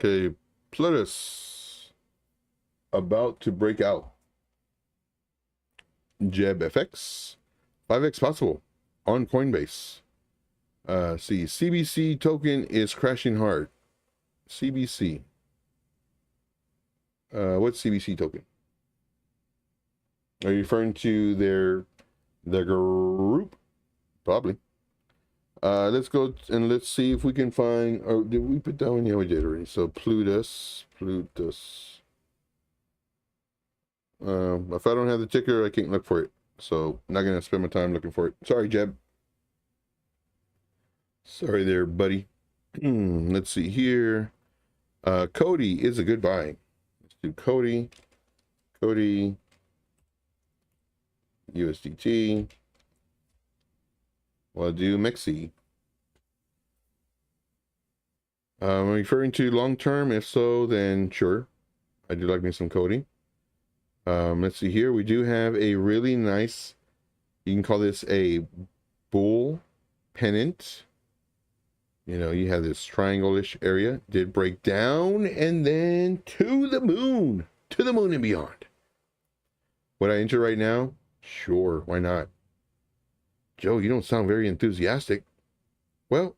Okay, Plutus about to break out. Jeb FX 5x possible on Coinbase. See, CBC token is crashing hard. CBC. What's CBC token? Are you referring to their group? Probably. Let's go and let's see if we can find. Oh, did we put that one? Yeah, we did already. So Plutus. If I don't have the ticker, I can't look for it. So I'm not gonna spend my time looking for it. Sorry, Jeb. Sorry there, buddy. Let's see here. Cody is a good buy. Let's do Cody. Cody. USDT. We'll do MEXC. Referring to long term, if so, then sure. I do like me some Cody. Let's see here. We do have a really nice, you can call this a bull pennant. You know, you have this triangle-ish area. Did break down and then to the moon and beyond. Would I enter right now? Sure, why not? Joe, you don't sound very enthusiastic. Well,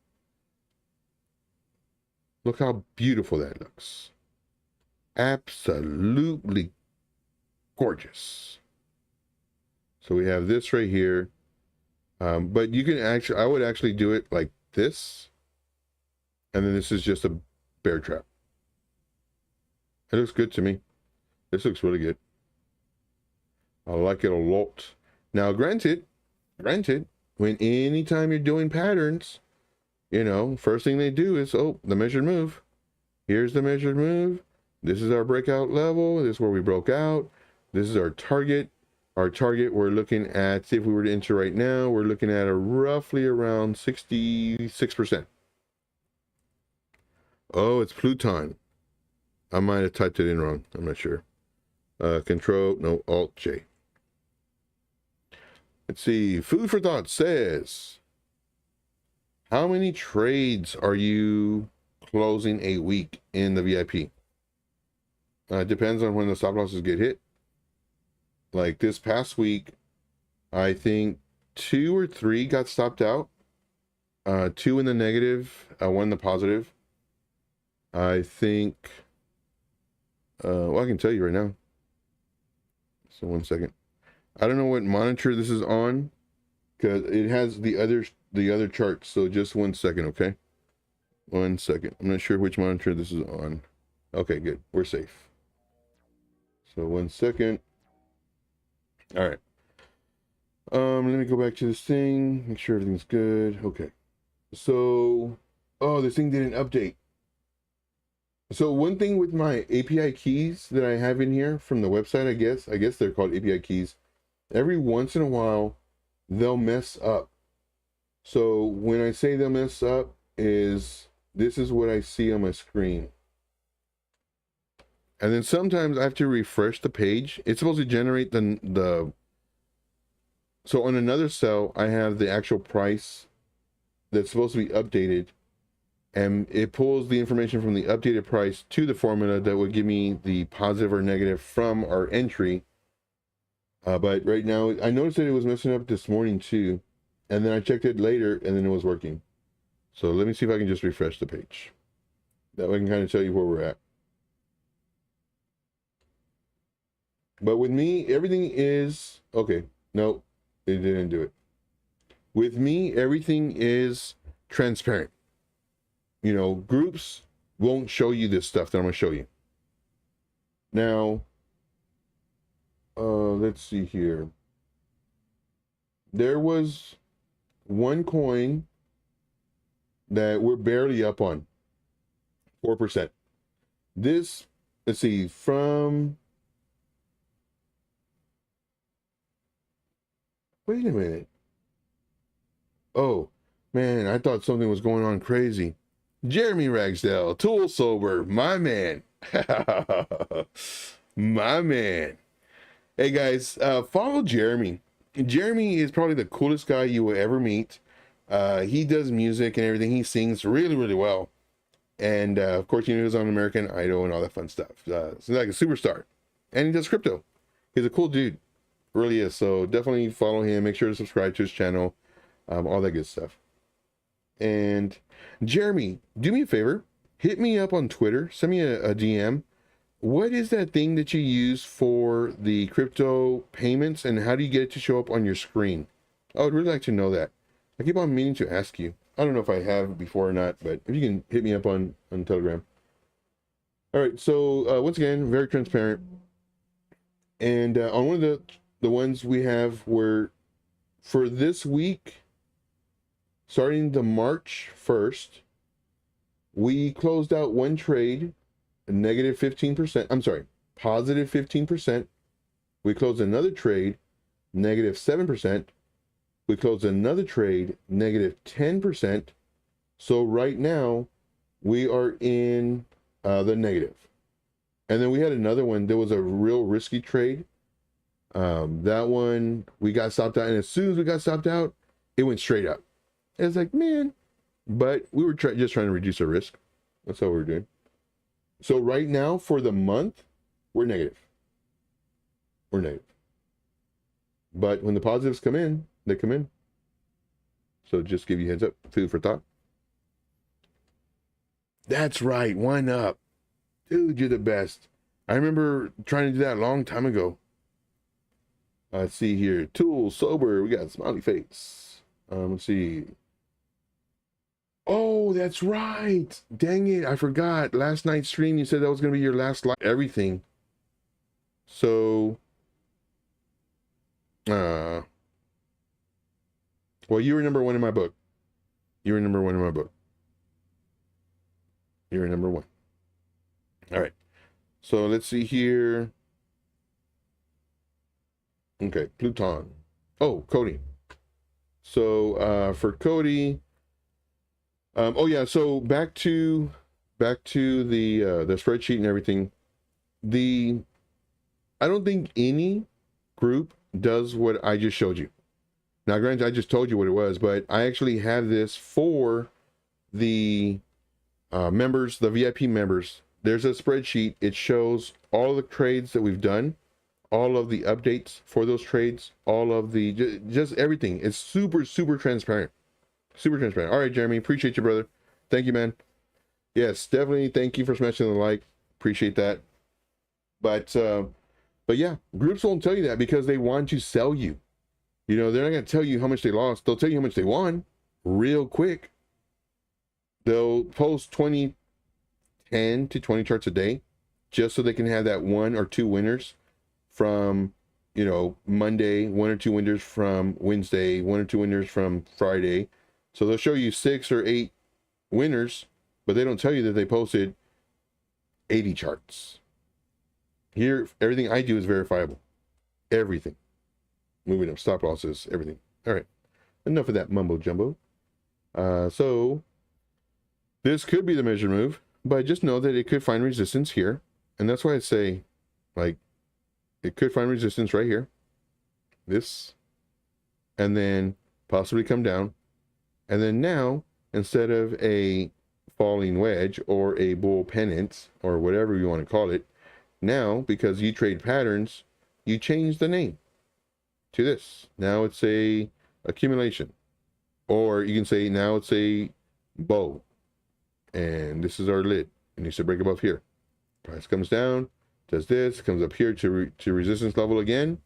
look how beautiful that looks. Absolutely gorgeous. So we have this right here. But you can actually, I would actually do it like this. And then this is just a bear trap. It looks good to me. This looks really good. I like it a lot. Now, granted, when anytime you're doing patterns, you know, first thing they do is, oh, the measured move. Here's the measured move. This is our breakout level. This is where we broke out. This is our target. Our target, we're looking at, see if we were to enter right now, we're looking at a roughly around 66%. Oh, it's Pluton. I might have typed it in wrong. I'm not sure. Control, no, Alt J. Let's see. Food for Thought says, how many trades are you closing a week in the VIP? It depends on when the stop losses get hit. Like this past week, I think 2 or 3 got stopped out. 2 in the negative, 1 in the positive. I think, well, I can tell you right now. So 1 second. I don't know what monitor this is on, because it has the other charts. So just 1 second, okay? 1 second. I'm not sure which monitor this is on. Okay, good. We're safe. So 1 second. All right. Let me go back to this thing. Make sure everything's good. Okay. So, oh, this thing didn't update. So one thing with my API keys that I have in here from the website, I guess they're called API keys. Every once in a while, they'll mess up. So when I say they'll mess up, this is what I see on my screen. And then sometimes I have to refresh the page. It's supposed to generate so on another cell, I have the actual price that's supposed to be updated. And it pulls the information from the updated price to the formula that would give me the positive or negative from our entry. But right now, I noticed that it was messing up this morning too. And then I checked it later and then it was working. So let me see if I can just refresh the page. That way I can kind of tell you where we're at. But with me, everything is, okay, no, it didn't do it. With me, everything is transparent. You know, groups won't show you this stuff that I'm going to show you. Now, let's see here. There was one coin that we're barely up on, 4%. This, let's see, from, wait a minute. Oh, man, I thought something was going on crazy. Jeremy Ragsdale, Tool Sober, my man. My man. Hey guys, follow Jeremy. Jeremy is probably the coolest guy you will ever meet. He does music and everything. He sings really, really well. And of course, he was on American Idol and all that fun stuff. So he's like a superstar. And he does crypto. He's a cool dude. Really is. So definitely follow him. Make sure to subscribe to his channel. All that good stuff. And Jeremy, do me a favor. Hit me up on Twitter. Send me a DM. What is that thing that you use for the crypto payments, and how do you get it to show up on your screen? I would really like to know that. I keep on meaning to ask you. I don't know if I have before or not, but if you can hit me up on Telegram. All right, so once again, very transparent. And on one of the ones we have were for this week, starting the March 1st, we closed out one trade, negative 15%. I'm sorry, positive 15%. We closed another trade, negative 7%. We closed another trade, negative 10%. So right now, we are in the negative. And then we had another one. There was a real risky trade. That one, we got stopped out. And as soon as we got stopped out, it went straight up. And it's like, man. But we were just trying to reduce our risk. That's all we were doing. So right now, for the month, we're negative. We're negative. But when the positives come in, they come in. So just give you a heads up, food for thought. That's right, one up. Dude, you're the best. I remember trying to do that a long time ago. Let's see here. Tools, sober, we got smiley face. Let's see. Oh, that's right. Dang it, I forgot. Last night's stream, you said that was going to be your last live. Everything. So, well, you were number one in my book. You were number one in my book. You were number one. All right. So let's see here. Okay, Pluton. Oh, Cody. So for Cody, oh yeah. So back to the spreadsheet and everything. I don't think any group does what I just showed you. Now, granted, I just told you what it was, but I actually have this for the members, the VIP members. There's a spreadsheet. It shows all the trades that we've done, all of the updates for those trades, all of the, just everything. It's super, super transparent. Super transparent. All right, Jeremy, appreciate you, brother. Thank you, man. Yes, definitely. Thank you for smashing the like. Appreciate that. But yeah, groups won't tell you that because they want to sell you. You know, they're not going to tell you how much they lost. They'll tell you how much they won real quick. They'll post 10 to 20 charts a day just so they can have that 1 or 2 winners from, you know, Monday, 1 or 2 winners from Wednesday, 1 or 2 winners from Friday. So they'll show you 6 or 8 winners, but they don't tell you that they posted 80 charts. Here, everything I do is verifiable. Everything. Moving up stop losses, everything. All right. Enough of that mumbo jumbo. So this could be the measure move, but just know that it could find resistance here. And that's why I say, like, it could find resistance right here. This. And then possibly come down. And then now, instead of a falling wedge or a bull pennant or whatever you want to call it, now, because you trade patterns, you change the name to this. Now it's a accumulation. Or you can say now it's a bow. And this is our lid. It needs to break above here. Price comes down, does this, comes up here to resistance level again.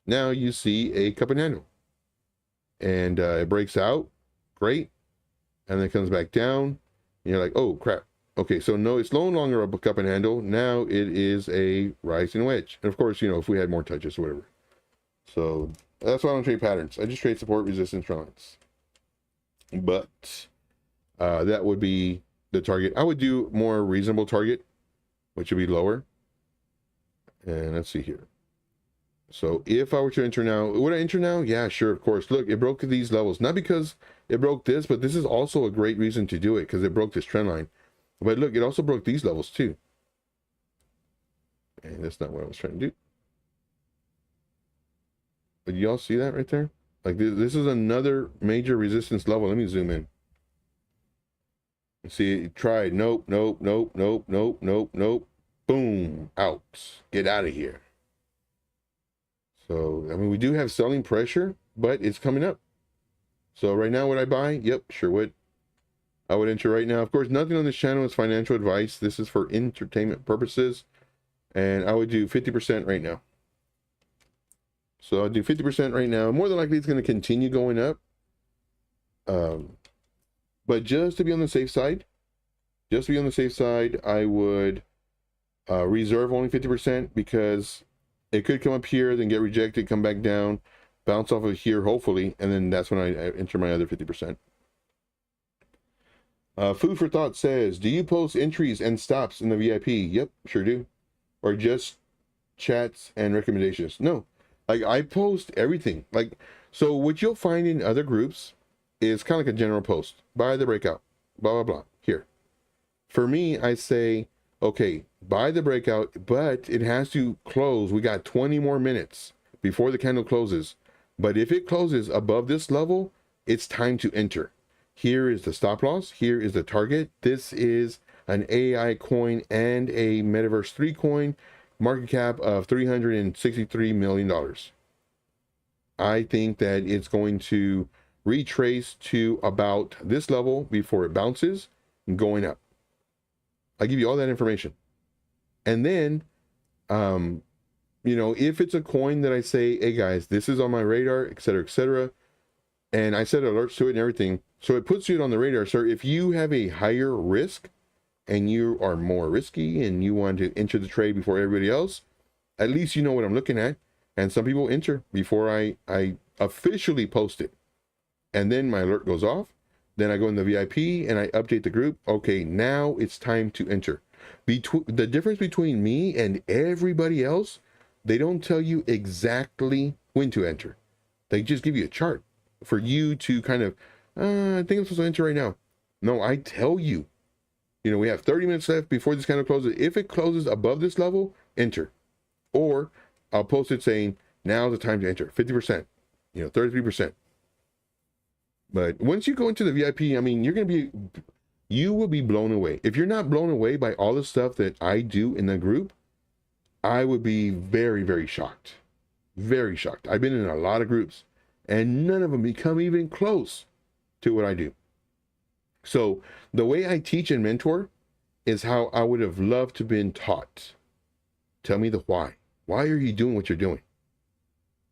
Now you see a cup and handle. And it breaks out. Great. And then it comes back down. And you're like, oh, crap. Okay, so no, it's no longer a cup and handle. Now it is a rising wedge. And of course, you know, if we had more touches or whatever. So that's why I don't trade patterns. I just trade support, resistance, lines. But that would be the target. I would do more reasonable target, which would be lower. And let's see here. So if I were to enter now, would I enter now? Yeah, sure, of course. Look, it broke these levels. Not because it broke this, but this is also a great reason to do it because it broke this trend line. But look, it also broke these levels too. And that's not what I was trying to do. But y'all see that right there? Like this is another major resistance level. Let me zoom in. See, it tried. Nope, nope, nope, nope, nope, nope, nope. Boom, out. Get out of here. So, I mean, we do have selling pressure, but it's coming up. So right now, would I buy? Yep, sure would. I would enter right now. Of course, nothing on this channel is financial advice. This is for entertainment purposes. And I would do 50% right now. So I'll do 50% right now. More than likely, it's going to continue going up. But just to be on the safe side, I would reserve only 50% because It could come up here, then get rejected, come back down, bounce off of here, hopefully, and then that's when I enter my other 50%. Food for Thought says, do you post entries and stops in the VIP? Yep, sure do. Or just chats and recommendations? No, like I post everything. Like, so what you'll find in other groups is kind of like a general post. Buy the breakout, blah, blah, blah. Here. For me, I say, okay, buy the breakout, but it has to close. We got 20 more minutes before the candle closes. But if it closes above this level, it's time to enter. Here is the stop loss. Here is the target. This is an AI coin and a Metaverse 3 coin, market cap of $363 million. I think that it's going to retrace to about this level before it bounces, going up. I give you all that information. And then, you know, if it's a coin that I say, hey guys, this is on my radar, etc., and I set alerts to it and everything, so it puts you on the radar. So if you have a higher risk and you are more risky and you want to enter the trade before everybody else, at least you know what I'm looking at. And some people enter before I officially post it. And then my alert goes off. Then I go in the VIP and I update the group. Okay, now it's time to enter. The difference between me and everybody else, they don't tell you exactly when to enter. They just give you a chart for you to kind of, I think I'm supposed to enter right now. No, I tell you, you know, we have 30 minutes left before this candle closes. If it closes above this level, enter. Or I'll post it saying, now's the time to enter, 50%, you know, 33%. But once you go into the VIP, I mean, you will be blown away. If you're not blown away by all the stuff that I do in the group, I would be very, very shocked. Very shocked. I've been in a lot of groups and none of them become even close to what I do. So the way I teach and mentor is how I would have loved to have been taught. Tell me the why. Why are you doing what you're doing?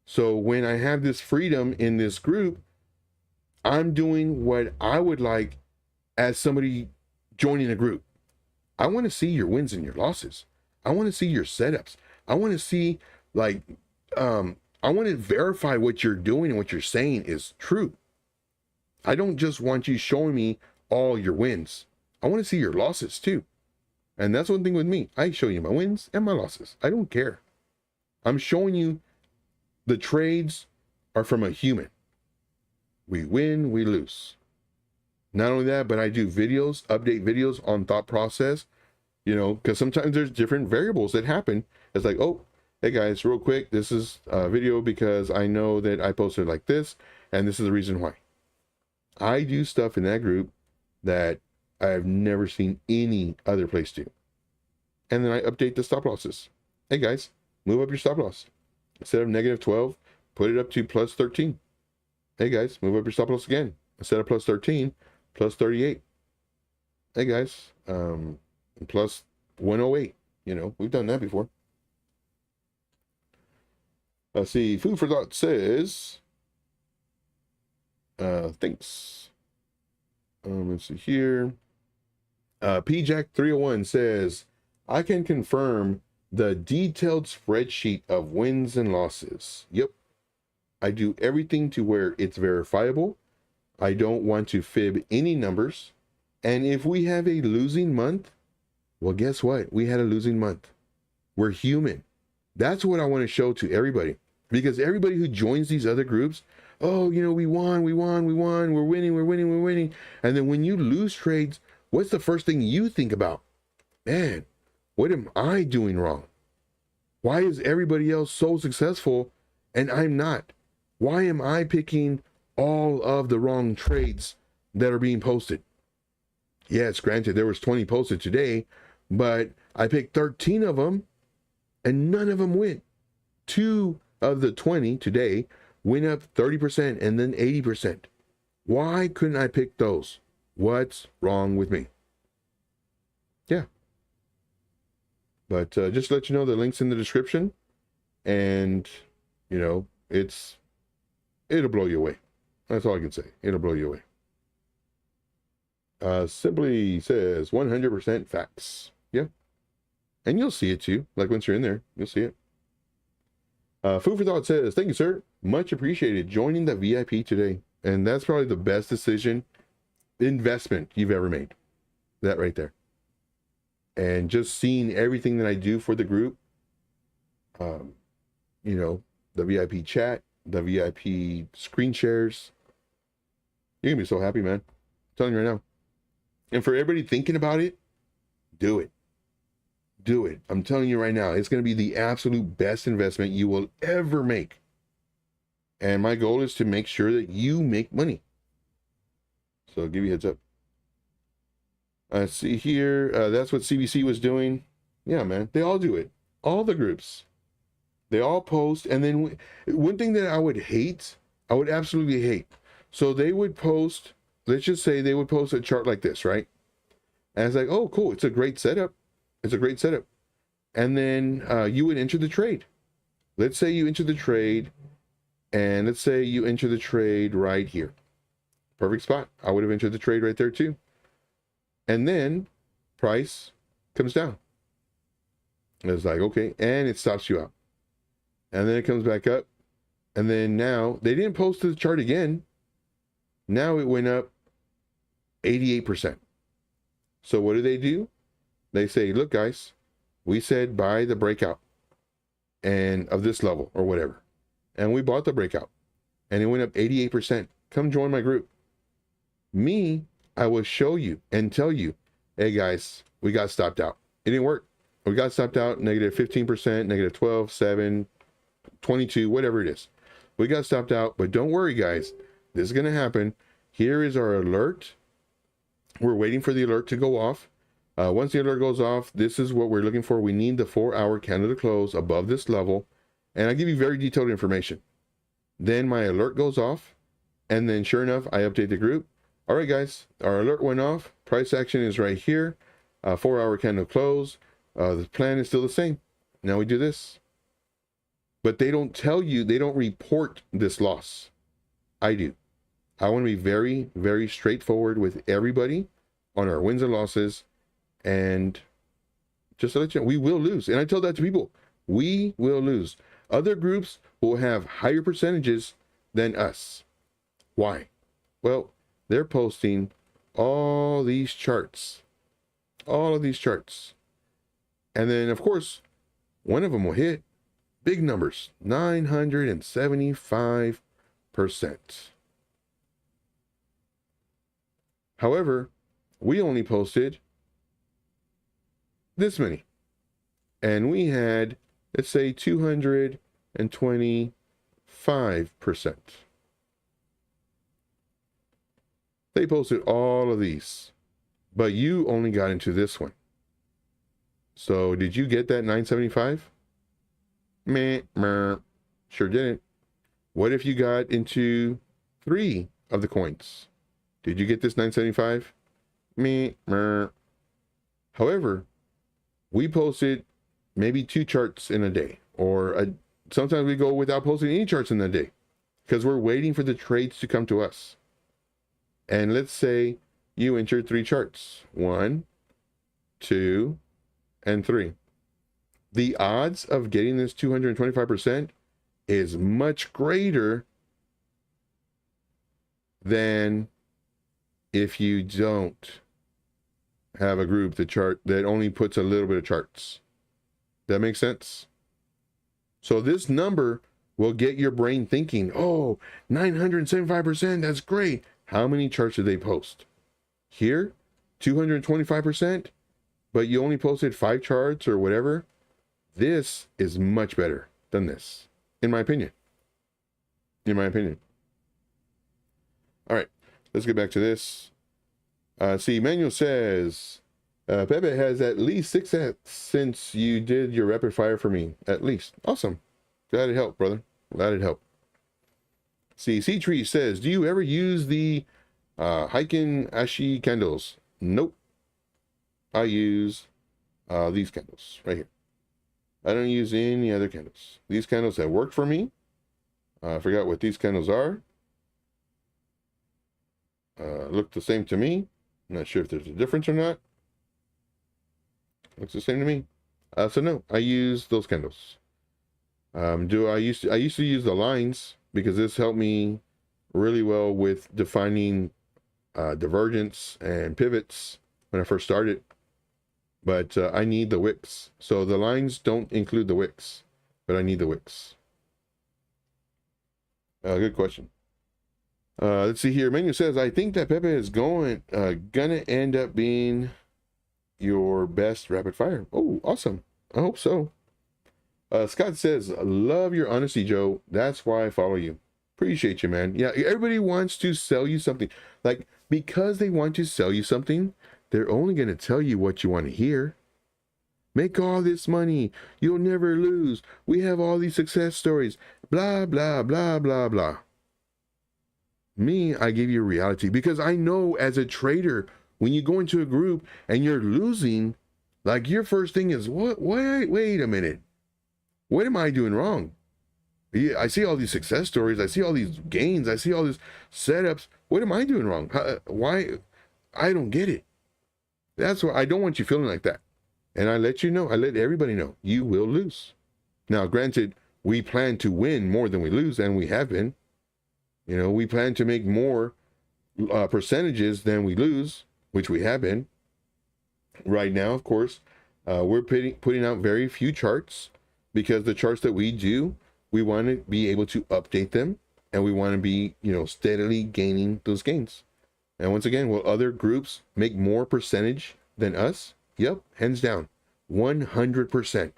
So when I have this freedom in this group, I'm doing what I would like as somebody joining a group. I want to see your wins and your losses. I want to see your setups. I want to see, like, I want to verify what you're doing and what you're saying is true. I don't just want you showing me all your wins. I want to see your losses too. And that's one thing with me. I show you my wins and my losses. I don't care. I'm showing you the trades are from a human. We win, we lose. Not only that, but I do videos, update videos on thought process, you know, because sometimes there's different variables that happen. It's like, oh, hey guys, real quick, this is a video because I know that I posted like this, and this is the reason why. I do stuff in that group that I've never seen any other place do. And then I update the stop losses. Hey guys, move up your stop loss. Instead of negative 12, put it up to plus 13. Hey guys, move up your stop loss again. Instead of plus 13, plus 38. Hey guys, plus 108. You know, we've done that before. Let's see, Food for Thought says, thanks. Let's see here. PJack301 says, I can confirm the detailed spreadsheet of wins and losses. Yep. I do everything to where it's verifiable. I don't want to fib any numbers. And if we have a losing month, well, guess what? We had a losing month. We're human. That's what I want to show to everybody. Because everybody who joins these other groups, oh, you know, we won, we're winning. And then when you lose trades, what's the first thing you think about? Man, what am I doing wrong? Why is everybody else so successful and I'm not? Why am I picking all of the wrong trades that are being posted? Yes, granted, there was 20 posted today, but I picked 13 of them and none of them went. 2 of the 20 today went up 30% and then 80%. Why couldn't I pick those? What's wrong with me? Yeah. But just to let you know, the link's in the description. And, you know, it'll blow you away. That's all I can say. It'll blow you away. Simply says 100% facts. Yeah. And you'll see it too. Like once you're in there, you'll see it. Food for Thought says, thank you, sir. Much appreciated joining the VIP today. And that's probably the best investment you've ever made. That right there. And just seeing everything that I do for the group, you know, the VIP chat, the VIP screen shares, you're gonna be so happy, man. I'm telling you right now. And for everybody thinking about it, do it. Do it. I'm telling you right now, it's gonna be the absolute best investment you will ever make. And my goal is to make sure that you make money. So I'll give you a heads up. See here, that's what CBC was doing. Yeah, man, they all do it. All the groups. They all post. And then one thing that I would hate, I would absolutely hate. So they would post, let's just say they would post a chart like this, right? And it's like, oh, cool. It's a great setup. It's a great setup. And then you would enter the trade. Let's say you enter the trade. And let's say you enter the trade right here. Perfect spot. I would have entered the trade right there too. And then price comes down. It's like, okay. And it stops you out. And then it comes back up. And then now they didn't post the chart again. Now it went up 88%. So what do? They say, look, guys, we said buy the breakout and of this level or whatever. And we bought the breakout and it went up 88%. Come join my group. Me, I will show you and tell you, hey guys, we got stopped out. It didn't work. We got stopped out, negative 15%, negative 12, 7, 22, whatever it is. We got stopped out, but don't worry, guys. This is going to happen. Here is our alert. We're waiting for the alert to go off. Once the alert goes off, this is what we're looking for. We need the 4-hour candle to close above this level. And I give you very detailed information. Then my alert goes off. And then sure enough, I update the group. All right, guys, our alert went off. Price action is right here. 4-hour candle close. The plan is still the same. Now we do this. But they don't tell you, they don't report this loss. I do. I want to be very, very straightforward with everybody on our wins and losses. And just to let you know, we will lose. And I tell that to people. We will lose. Other groups will have higher percentages than us. Why? Well, they're posting all these charts. All of these charts. And then, of course, one of them will hit big numbers. 975%. However, we only posted this many. And we had, let's say, 225%. They posted all of these, but you only got into this one. So did you get that 975? Meh, sure didn't. What if you got into 3 of the coins? Did you get this 975? Meh. However, we posted maybe 2 charts in a day, or sometimes we go without posting any charts in a day because we're waiting for the trades to come to us. And let's say you entered 3 charts, 1, 2, and 3. The odds of getting this 225% is much greater than if you don't have a group that only puts a little bit of charts. That makes sense? So this number will get your brain thinking, oh, 975%, that's great. How many charts did they post? Here, 225%, but you only posted 5 charts or whatever. This is much better than this, in my opinion. In my opinion. All right, let's get back to this. See, Manuel says, Pepe has at least 6 cents since you did your rapid fire for me. At least. Awesome. Glad it helped, brother. Glad it helped. See, C-Tree says, do you ever use the Heiken Ashi candles? Nope. I use these candles right here. I don't use any other candles. These candles have worked for me. I forgot what these candles are. Look the same to me. I'm not sure if there's a difference or not. Looks the same to me. So no, I use those candles. I used to use the lines because this helped me really well with defining divergence and pivots when I first started. But I need the wicks. So the lines don't include the wicks, but I need the wicks. Good question. Let's see here. Menu says, I think that Pepe is gonna end up being your best rapid fire. Oh, awesome. I hope so. Scott says, love your honesty, Joe. That's why I follow you. Appreciate you, man. Yeah, everybody wants to sell you something. Like, because they want to sell you something, they're only going to tell you what you want to hear. Make all this money. You'll never lose. We have all these success stories. Blah, blah, blah, blah, blah. Me, I give you reality because I know as a trader, when you go into a group and you're losing, like your first thing is, what? Wait a minute. What am I doing wrong? Yeah, I see all these success stories. I see all these gains. I see all these setups. What am I doing wrong? Why? I don't get it. That's why I don't want you feeling like that. And I let you know, I let everybody know, you will lose. Now, granted, we plan to win more than we lose, and we have been. You know, we plan to make more percentages than we lose, which we have been. Right now, of course, we're putting out very few charts because the charts that we do, we want to be able to update them, and we want to be, you know, steadily gaining those gains. And once again, will other groups make more percentage than us? Yep, hands down, 100%.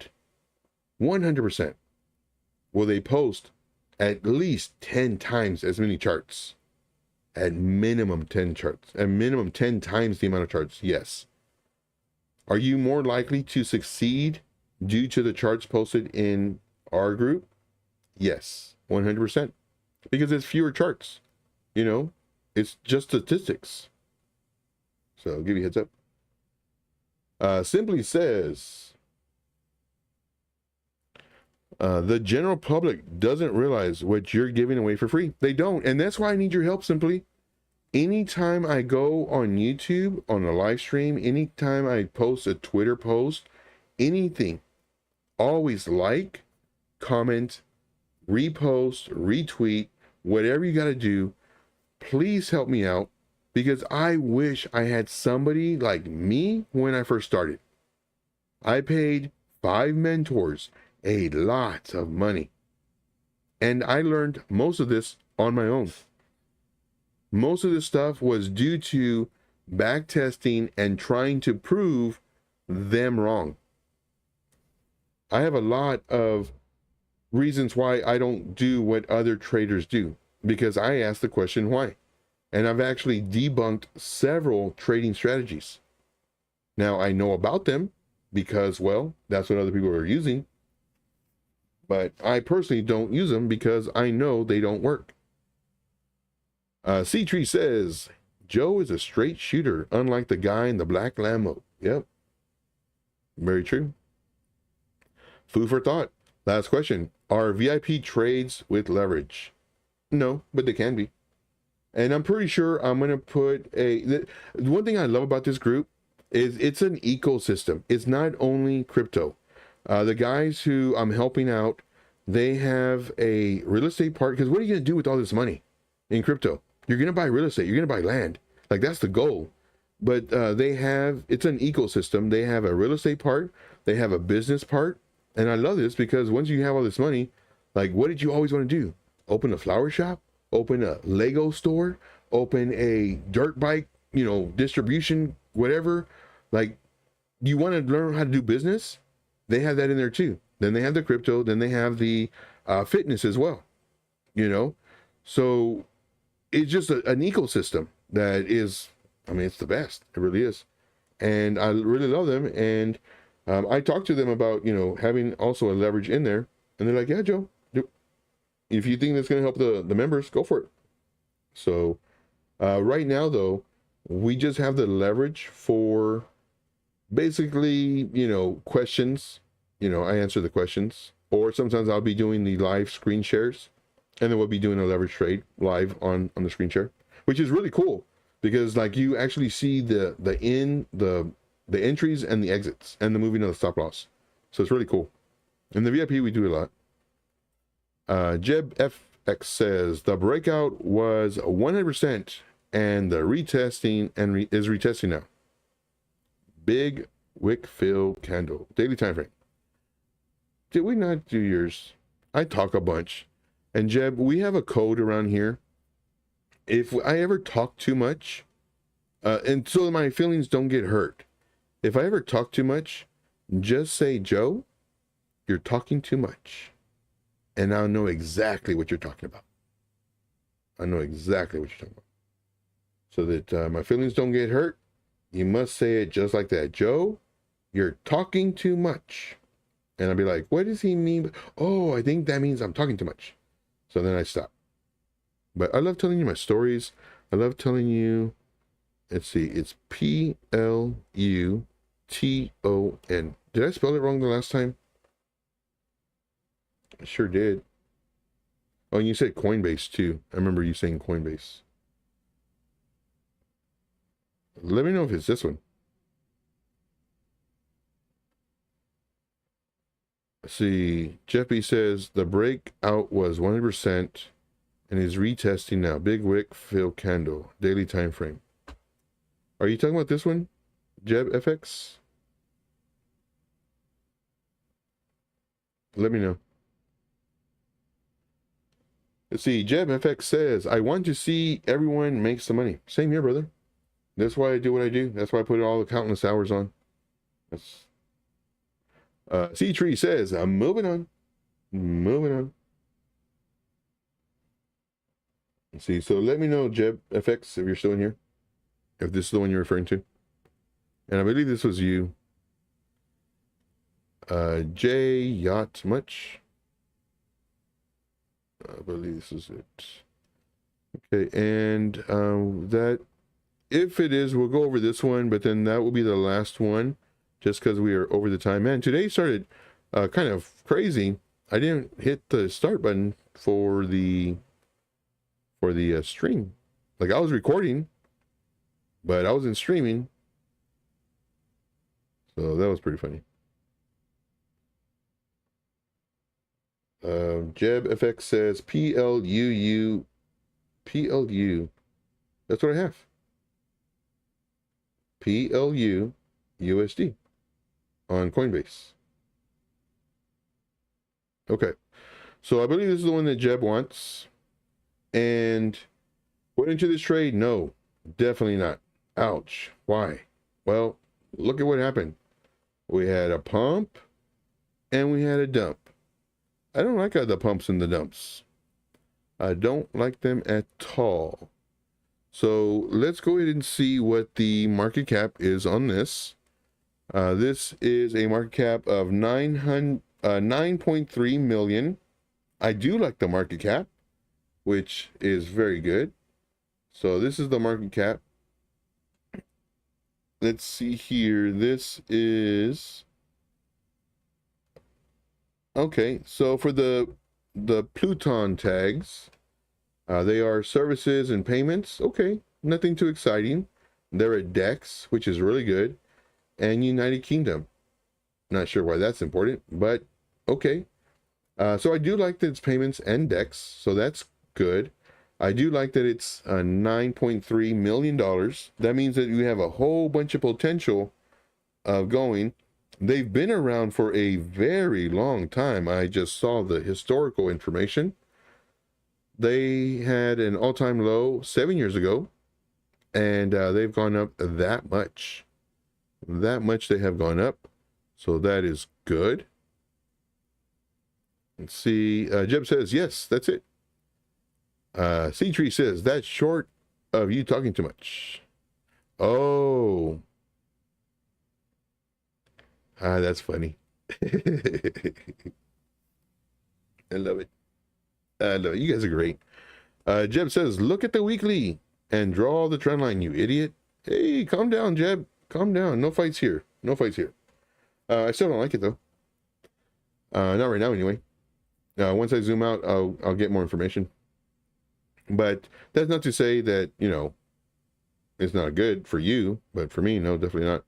100%. Will they post at least 10 times as many charts? At minimum 10 charts. At minimum 10 times the amount of charts, yes. Are you more likely to succeed due to the charts posted in our group? Yes, 100%. Because it's fewer charts, you know? It's just statistics. So I'll give you a heads up. Simply says, the general public doesn't realize what you're giving away for free. They don't. And that's why I need your help, Simply. Anytime I go on YouTube, on a live stream, anytime I post a Twitter post, anything, always like, comment, repost, retweet, whatever you got to do. Please help me out, because I wish I had somebody like me when I first started. I paid 5 mentors a lot of money, and I learned most of this on my own. Most of this stuff was due to back testing and trying to prove them wrong. I have a lot of reasons why I don't do what other traders do, because I ask the question why. And I've actually debunked several trading strategies. Now, I know about them because, well, that's what other people are using. But I personally don't use them because I know they don't work. C-Tree says, Joe is a straight shooter, unlike the guy in the black Lambo. Yep. Very true. Food for thought. Last question. Are VIP trades with leverage? No, but they can be. And I'm pretty sure I'm going to put the one thing I love about this group is it's an ecosystem. It's not only crypto. The guys who I'm helping out, they have a real estate part, because what are you going to do with all this money in crypto? You're going to buy real estate. You're going to buy land. Like, that's the goal. But it's an ecosystem. They have a real estate part. They have a business part. And I love this because once you have all this money, like, what did you always want to do? Open a flower shop? Open a Lego store? Open a dirt bike, distribution, whatever. Like, you want to learn how to do business? They have that in there too. Then they have the crypto. Then they have the fitness as well. So it's just an ecosystem that is, it's the best. It really is. And I really love them. And I talked to them about, having also a leverage in there. And they're like, yeah, Joe, if you think that's going to help the members, go for it. So right now, though, we just have the leverage for basically, questions. I answer the questions. Or sometimes I'll be doing the live screen shares. And then we'll be doing a leverage trade live on the screen share, which is really cool because, like, you actually see the entries and the exits and the moving of the stop loss. So it's really cool. And the VIP, we do a lot. Jeb FX says the breakout was 100% and the retesting is retesting now. Big wick fill candle. Daily time frame. Did we not do yours? I talk a bunch. And Jeb, we have a code around here. If I ever talk too much, and so my feelings don't get hurt. If I ever talk too much, just say, Joe, you're talking too much. And I'll know exactly what you're talking about. I know exactly what you're talking about. So that my feelings don't get hurt, you must say it just like that. Joe, you're talking too much. And I'll be like, what does he mean? Oh, I think that means I'm talking too much. So then I stop. But I love telling you my stories. I love telling you, let's see, it's Pluton. Did I spell it wrong the last time? I sure did. Oh, and you said Coinbase too. I remember you saying Coinbase. Let me know if it's this one. Let's see, Jeffy says the breakout was 100% and is retesting now. Big wick fill candle. Daily time frame. Are you talking about this one? Jeb FX? Let me know. Let's see, Jeb FX says, I want to see everyone make some money. Same here, brother. That's why I do what I do. That's why I put all the countless hours on. That's C-Tree says, I'm moving on. Moving on. Let's see, so let me know, Jeb FX, if you're still in here. If this is the one you're referring to. And I believe this was you. J Yacht Much. I believe this is it. Okay, and that, if it is, we'll go over this one, but then that will be the last one, just because we are over the time. Man, today started kind of crazy. I didn't hit the start button for the stream. Like, I was recording, but I wasn't streaming. So that was pretty funny. Jeb FX says PLU. That's what I have. PLU USD on Coinbase. Okay, so I believe this is the one that Jeb wants. And went into this trade? No, definitely not. Ouch. Why? Well, look at what happened. We had a pump and we had a dump. I don't like the pumps and the dumps. I don't like them at all. So let's go ahead and see what the market cap is on this. This is a market cap of 9.3 million. I do like the market cap, which is very good. So this is the market cap. Let's see here. This is okay. So for the Pluton tags, they are services and payments. Okay, nothing too exciting. They're at DEX, which is really good, and United Kingdom. Not sure why that's important, but okay. So I do like that it's payments and DEX, so that's good. I do like that it's $9.3 million. That means that you have a whole bunch of potential of going. They've been around for a very long time. I just saw the historical information. They had an all-time low 7 years ago, and they've gone up that much. That much they have gone up, so that is good. Let's see. Jeb says, yes, that's it. C-Tree says, that's short of you talking too much. Oh. That's funny. I love it. I love it. You guys are great. Jeb says, look at the weekly and draw the trend line, you idiot. Hey, calm down, Jeb. Calm down. No fights here. No fights here. I still don't like it, though. Not right now, anyway. Once I zoom out, I'll get more information. But that's not to say that, you know, it's not good for you, but for me, no, definitely not.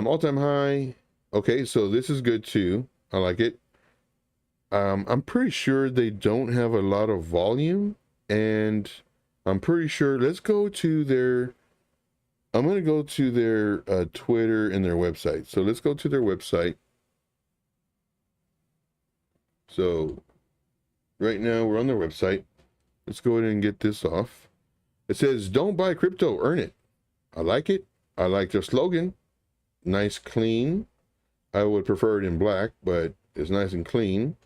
All-time high. Okay, so this is good too. I like it. I'm pretty sure they don't have a lot of volume, and I'm pretty sure, let's go to their, I'm going to go to their Twitter and their website. So let's go to their website. So right now we're on their website. Let's go ahead and get this off. It says, don't buy crypto, earn it. I like it. I like their slogan. Nice, clean. I would prefer it in black, but it's nice and clean.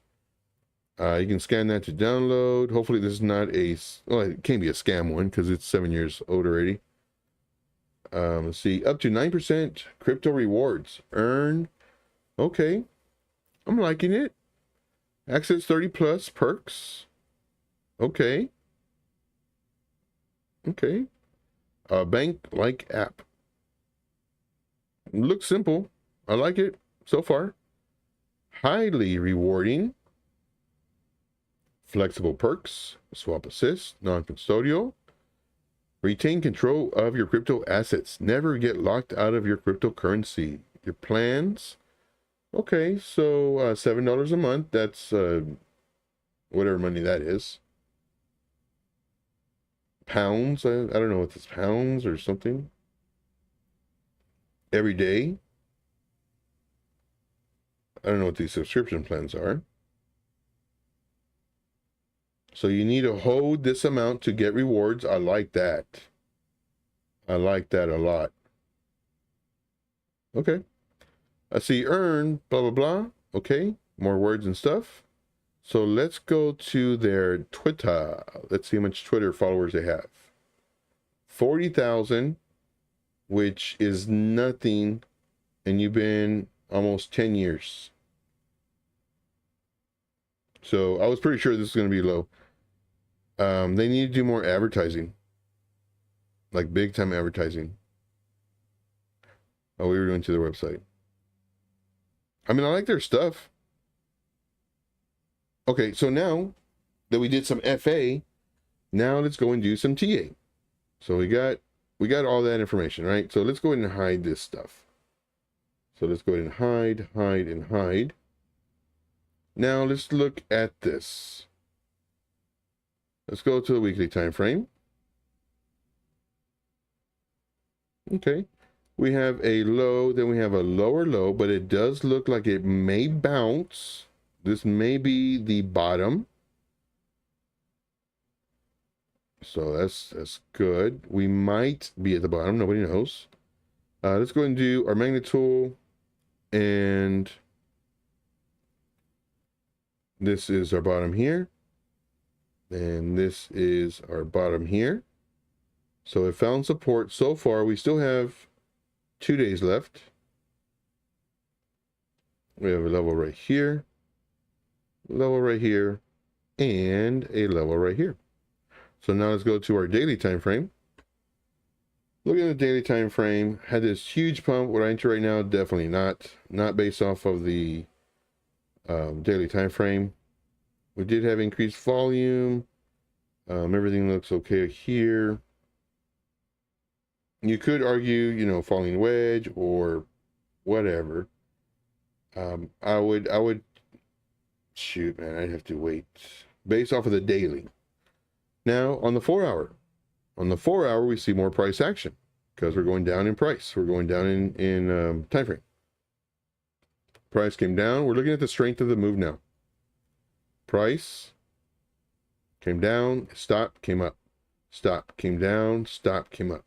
You can scan that to download. Hopefully this is not a, well, it can't be a scam one because it's 7 years old already. Let's see, up to 9% crypto rewards. Earn. Okay. I'm liking it. Access 30 plus perks. Okay. Okay. Bank-like app. Looks simple. I like it so far. Highly rewarding. Flexible perks. Swap assist. Non-custodial. Retain control of your crypto assets. Never get locked out of your cryptocurrency. Your plans. Okay, so $7 a month. That's whatever money that is. Pounds. I don't know if it's pounds or something. Every day. I don't know what these subscription plans are. So you need to hold this amount to get rewards. I like that. I like that a lot. Okay. I see earn, blah, blah, blah. Okay. More words and stuff. So let's go to their Twitter. Let's see how much Twitter followers they have. 40,000, which is nothing. And you've been almost 10 years. So I was pretty sure this is going to be low. They need to do more advertising. Like big time advertising. Oh, we were going to their website. I mean, I like their stuff. Okay, so now that we did some FA, now let's go and do some TA. So we got all that information, right? So let's go ahead and hide this stuff. So let's go ahead and hide, and hide. Now let's look at this. Let's go to the weekly time frame. Okay. We have a low, then we have a lower low, but it does look like it may bounce. This may be the bottom. So that's good. We might be at the bottom. Nobody knows. Let's go ahead and do our magnet tool. And this is our bottom here. And this is our bottom here. So it found support so far. We still have 2 days left. We have a level right here, level right here, and a level right here. So now let's go to our daily time frame. Looking at the daily time frame, had this huge pump. Would I enter right now? Definitely not based off of the daily time frame. We did have increased volume. Everything looks okay here. You could argue, you know, falling wedge or whatever. I would shoot, man, I'd have to wait based off of the daily. Now on the 4 hour, we see more price action because we're going down in price. We're going down in time frame. Price came down. We're looking at the strength of the move now. Price came down, stop, came up, stop, came down, stop, came up.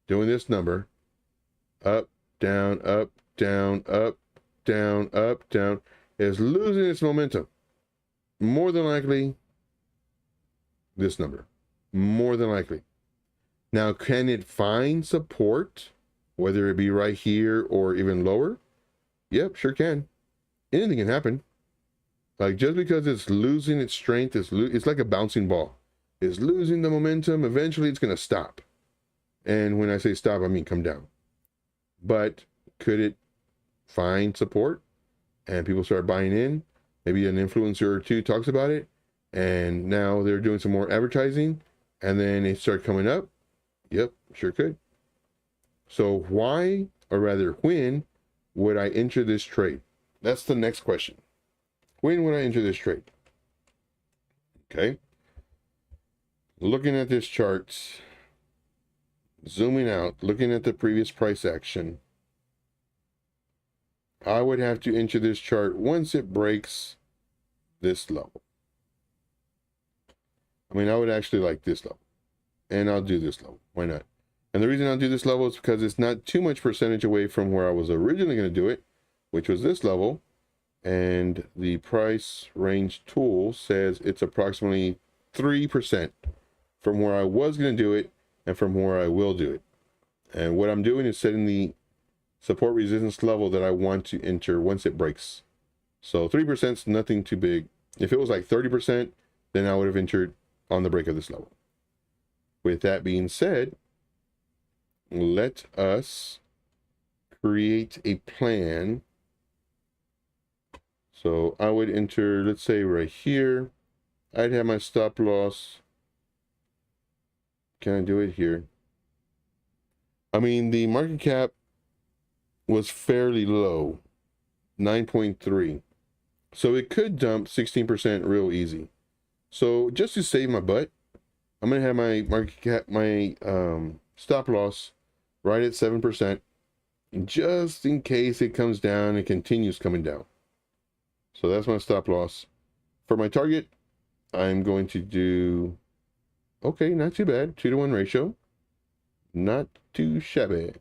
Doing this number, up, down, up, down, up, down, up, down, is losing its momentum. More than likely, this number. More than likely. Now, can it find support, whether it be right here or even lower? Yep, sure can. Anything can happen. Like, just because it's losing its strength, it's like a bouncing ball. It's losing the momentum. Eventually, it's going to stop. And when I say stop, I mean come down. But could it find support and people start buying in? Maybe an influencer or two talks about it, and now they're doing some more advertising, and then they start coming up. Yep, sure could. So why, or rather when, would I enter this trade? That's the next question. when would I enter this trade? Okay. Looking at this chart, zooming out, looking at the previous price action, I would have to enter this chart once it breaks this level. I mean, I would actually like this level, and I'll do this level. Why not? And the reason I'll do this level is because it's not too much percentage away from where I was originally going to do it, which was this level. And the price range tool says it's approximately 3% from where I was going to do it and from where I will do it. And what I'm doing is setting the support resistance level that I want to enter once it breaks. So 3% is nothing too big. If it was like 30%, then I would have entered on the break of this level. With that being said, let us create a plan. So I would enter, let's say right here, I'd have my stop loss. Can I do it here? I mean, the market cap was fairly low, 9.3. So it could dump 16% real easy. So just to save my butt, I'm going to have my market cap, my stop loss right at 7%, just in case it comes down and continues coming down. So that's my stop loss. For my target, I'm going to do, okay, not too bad, 2-to-1 ratio. Not too shabby.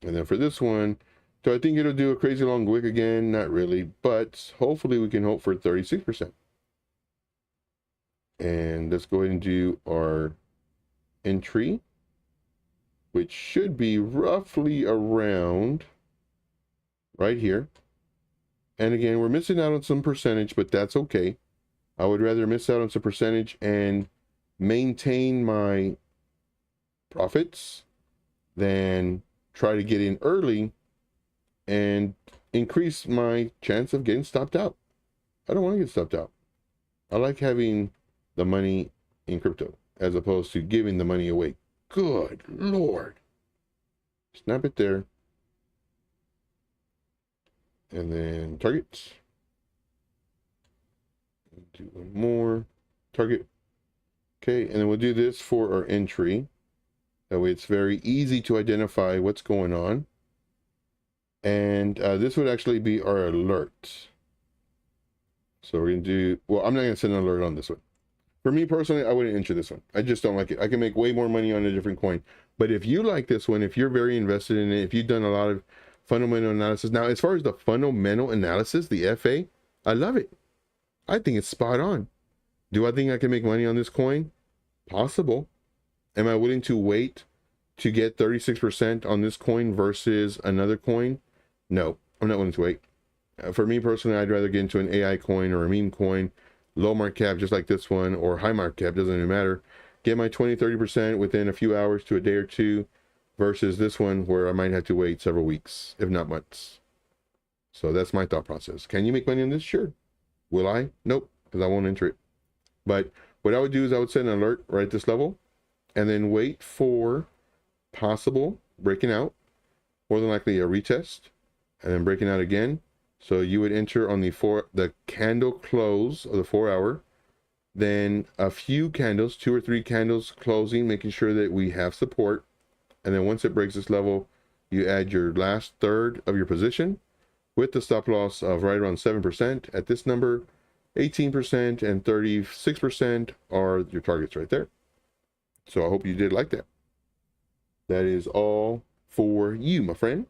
And then for this one, do I think it'll do a crazy long wick again? Not really, but hopefully we can hope for 36%. And let's go ahead and do our entry, which should be roughly around right here. And again, we're missing out on some percentage, but that's okay. I would rather miss out on some percentage and maintain my profits than try to get in early and increase my chance of getting stopped out. I don't want to get stopped out. I like having the money in crypto as opposed to giving the money away. Good Lord. Snap it there. And then targets. Do one more. Target. Okay, and then we'll do this for our entry. That way it's very easy to identify what's going on. And this would actually be our alert. So we're going to do, well, I'm not going to send an alert on this one. For me personally, I wouldn't enter this one. I just don't like it. I can make way more money on a different coin. But if you like this one, if you're very invested in it, if you've done a lot of fundamental analysis. Now, as far as the fundamental analysis, the FA, I love it. I think it's spot on. Do I think I can make money on this coin? Possible. Am I willing to wait to get 36% on this coin versus another coin? No, I'm not willing to wait. For me personally, I'd rather get into an AI coin or a meme coin, low market cap, just like this one, or high market cap, doesn't even matter. Get my 20-30% within a few hours to a day or two versus this one where I might have to wait several weeks, if not months. So that's my thought process. Can you make money on this? Sure. Will I? Nope, because I won't enter it. But what I would do is I would set an alert right at this level and then wait for possible breaking out, more than likely a retest, and then breaking out again. So you would enter on the candle close of the 4-hour, then a few candles, 2 or 3 candles closing, making sure that we have support. And then once it breaks this level, you add your last third of your position with the stop loss of right around 7%. At this number, 18% and 36% are your targets right there. So I hope you did like that. That is all for you, my friend.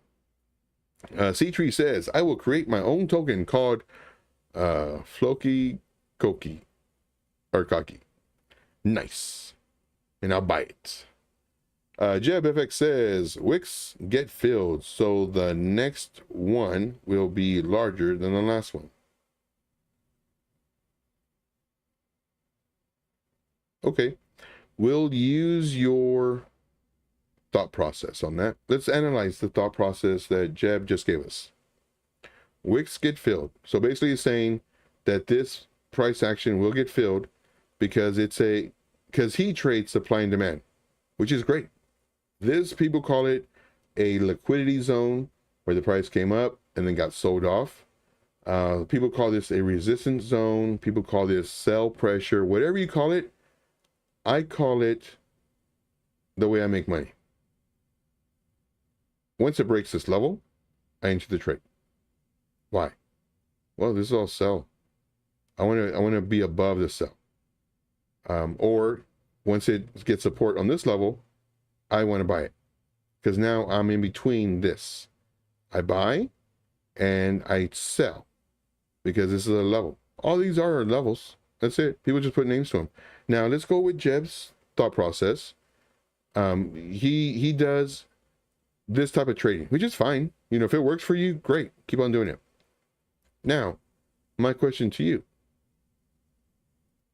C-Tree says, I will create my own token called Floki Koki or Kaki. Nice. And I'll buy it. Jeb FX says, wicks get filled, so the next one will be larger than the last one. Okay. We'll use your thought process on that. Let's analyze the thought process that Jeb just gave us. Wicks get filled. So basically he's saying that this price action will get filled because because he trades supply and demand, which is great. This, people call it a liquidity zone where the price came up and then got sold off. People call this a resistance zone. People call this sell pressure. Whatever you call it, I call it the way I make money. Once it breaks this level, I enter the trade. Why? Well, this is all sell. I want to be above the sell. Or once it gets support on this level, I want to buy it, because now I'm in between this. I buy and I sell because this is a level. All these are levels. That's it. People just put names to them. Now let's go with Jeb's thought process. He does this type of trading, which is fine. You know, if it works for you, great. Keep on doing it. Now, my question to you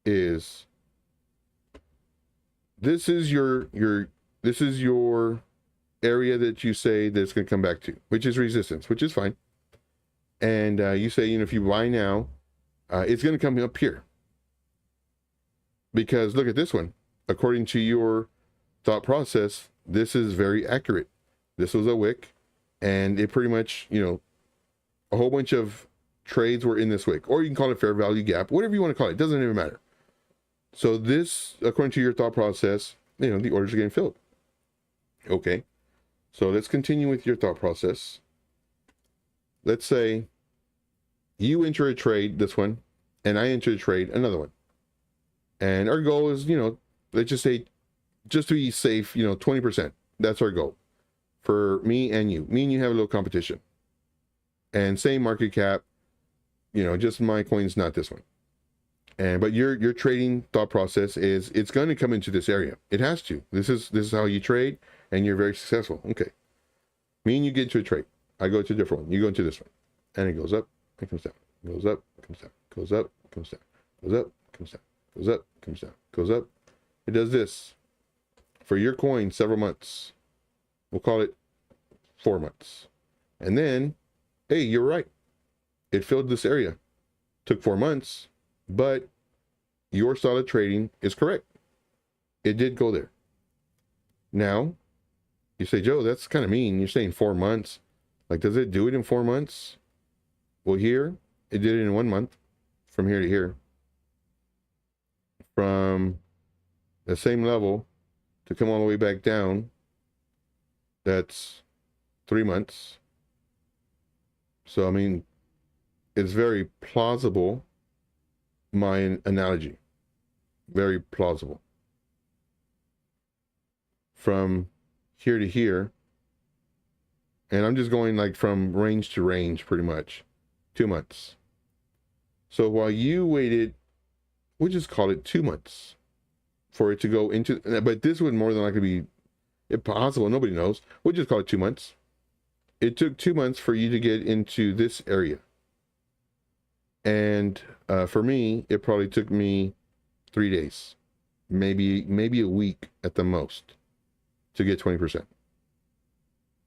is, this is your area that you say that it's going to come back to, which is resistance, which is fine. And you say, you know, if you buy now, it's going to come up here. Because look at this one. According to your thought process, this is very accurate. This was a wick, and it pretty much, you know, a whole bunch of trades were in this wick, or you can call it fair value gap, whatever you want to call it. It doesn't even matter. So this, according to your thought process, you know, the orders are getting filled. Okay. So let's continue with your thought process. Let's say you enter a trade, this one, and I enter a trade, another one. And our goal is, you know, let's just say, just to be safe, you know, 20%. That's our goal for me and you. Me and you have a little competition. And same market cap, you know, just my coin's not this one. But your trading thought process is, it's going to come into this area. It has to. This is how you trade, and you're very successful. Okay. Me and you get into a trade. I go to a different one. You go into this one. And it goes up, it comes down. Goes up, comes down. Goes up, comes down. Goes up, comes down. Goes up, comes down. Goes up. It does this for your coin several months. We'll call it 4 months. And then, hey, you're right. It filled this area. Took 4 months, but your style of trading is correct. It did go there. Now, you say, Joe, that's kind of mean. You're saying 4 months. Like, does it do it in 4 months? Well, here, it did it in 1 month, from here to here. From the same level to come all the way back down, that's 3 months. So, I mean, it's very plausible, my analogy. Very plausible. From here to here, and I'm just going like from range to range, pretty much, 2 months. So while you waited, we'll just call it 2 months for it to go into, but this would more than likely be impossible. Nobody knows. We'll just call it 2 months. It took 2 months for you to get into this area. And for me, it probably took me 3 days, maybe a week at the most, to get 20%.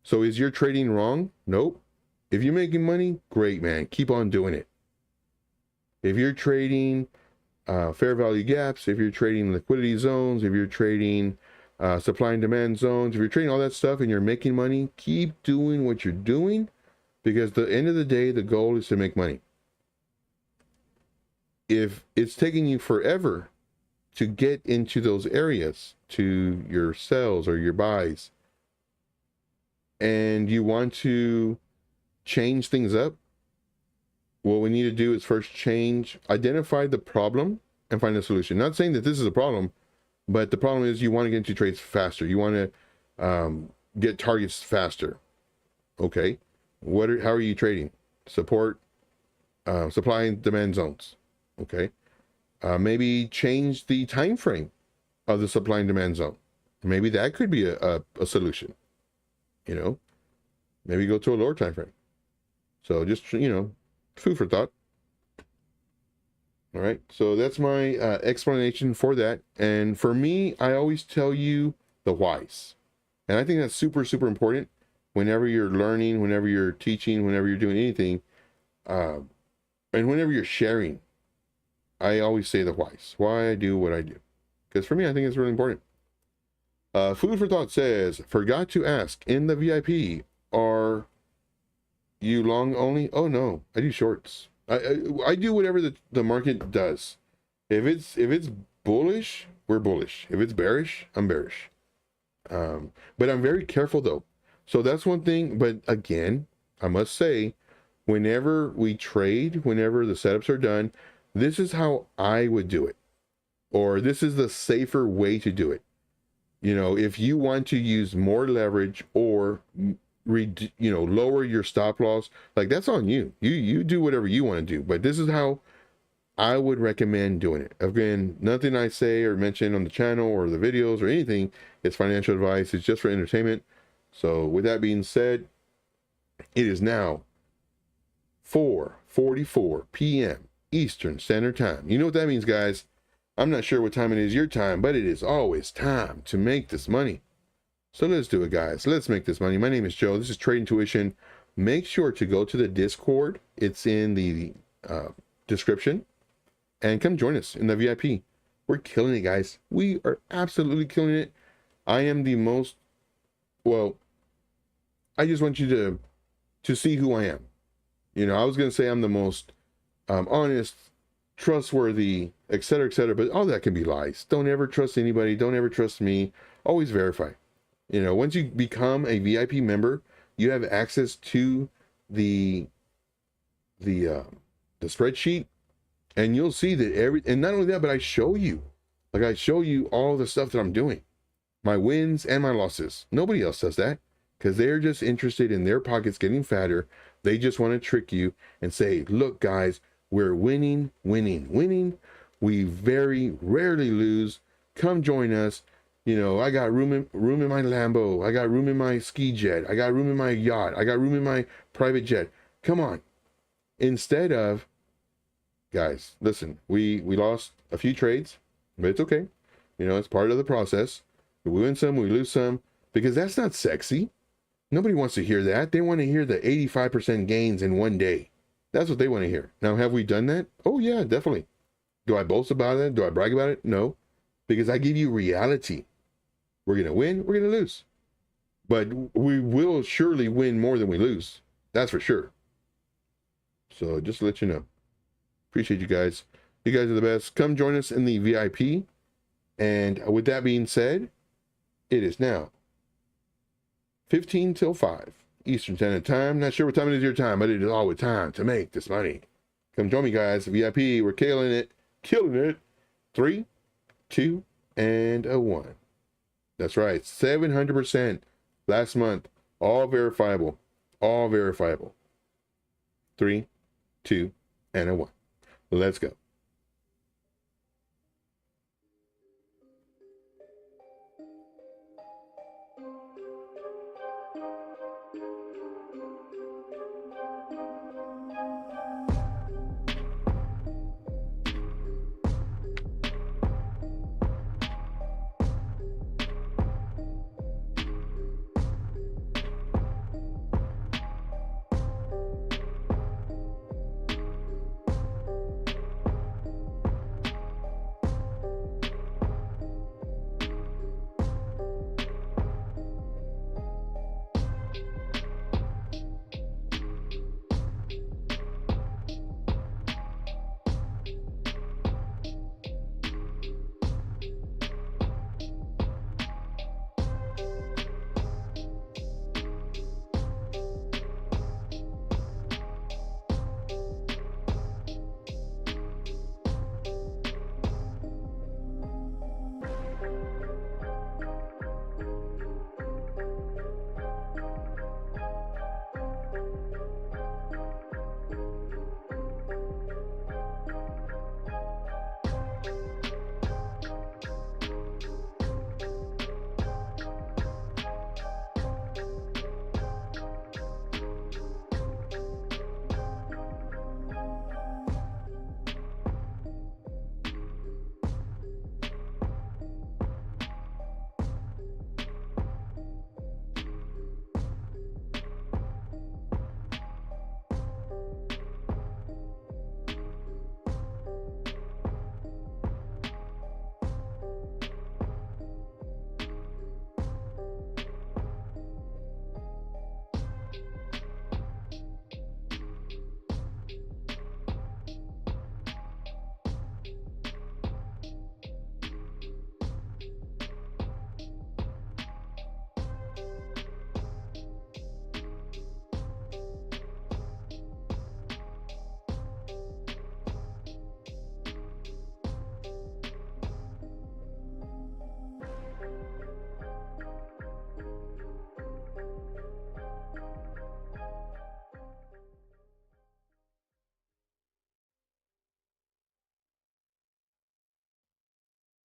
So is your trading wrong? Nope. If you're making money, great, man. Keep on doing it. If you're trading fair value gaps, if you're trading liquidity zones, if you're trading supply and demand zones, if you're trading all that stuff and you're making money, keep doing what you're doing, because at the end of the day, the goal is to make money. If it's taking you forever to get into those areas, to your sells or your buys, and you want to change things up, what we need to do is first identify the problem and find a solution. Not saying that this is a problem, but the problem is you want to get into trades faster. You want to get targets faster. Okay. How are you trading? Support, supply and demand zones. Okay. Maybe change the time frame of the supply and demand zone. Maybe that could be a solution. You know, maybe go to a lower time frame. So just, you know, food for thought. All right. So that's my explanation for that. And for me, I always tell you the whys. And I think that's super, super important whenever you're learning, whenever you're teaching, whenever you're doing anything, and whenever you're sharing. I always say the whys, why I do what I do. Because for me, I think it's really important. Food for Thought says, forgot to ask in the VIP, are you long only? Oh no, I do shorts. I do whatever the market does. If it's bullish, we're bullish. If it's bearish, I'm bearish. But I'm very careful though. So that's one thing. But again, I must say, whenever we trade, whenever the setups are done, this is how I would do it, or this is the safer way to do it. You know, if you want to use more leverage or lower your stop loss, like that's on you. You do whatever you want to do. But this is how I would recommend doing it. Again, nothing I say or mention on the channel or the videos or anything is financial advice. It's just for entertainment. So with that being said, it is now 4:44 p.m. Eastern Standard Time. You know what that means, guys. I'm not sure what time it is your time, but it is always time to make this money. So let's do it, guys. Let's make this money. My name is Joe. This is TradeIntuition. Make sure to go to the Discord. It's in the description. And come join us in the VIP. We're killing it, guys. We are absolutely killing it. I am the most, well, I just want you to see who I am. You know, I was going to say I'm the most honest, trustworthy, etc., but all that can be lies. Don't ever trust anybody. Don't ever trust me. Always verify. You know, once you become a VIP member, you have access to the spreadsheet, and you'll see that and not only that, but I show you all the stuff that I'm doing, my wins and my losses. Nobody else does that, because they're just interested in their pockets getting fatter. They just want to trick you and say, look, guys, we're winning. We very rarely lose. Come join us. You know, I got room in my Lambo. I got room in my ski jet. I got room in my yacht. I got room in my private jet. Come on. Instead of, guys, listen, we lost a few trades, but it's okay. You know, it's part of the process. We win some, we lose some, because that's not sexy. Nobody wants to hear that. They want to hear the 85% gains in one day. That's what they want to hear. Now, have we done that? Oh, yeah, definitely. Do I boast about it? Do I brag about it? No, because I give you reality. We're going to win, we're going to lose. But we will surely win more than we lose. That's for sure. So just to let you know. Appreciate you guys. You guys are the best. Come join us in the VIP. And with that being said, it is now 15 till 5 Eastern Standard Time. Not sure what time it is your time, but it is always time to make this money. Come join me, guys. VIP, we're killing it. 3, 2, and 1. That's right. 700% last month. All verifiable. 3, 2, and 1. Let's go.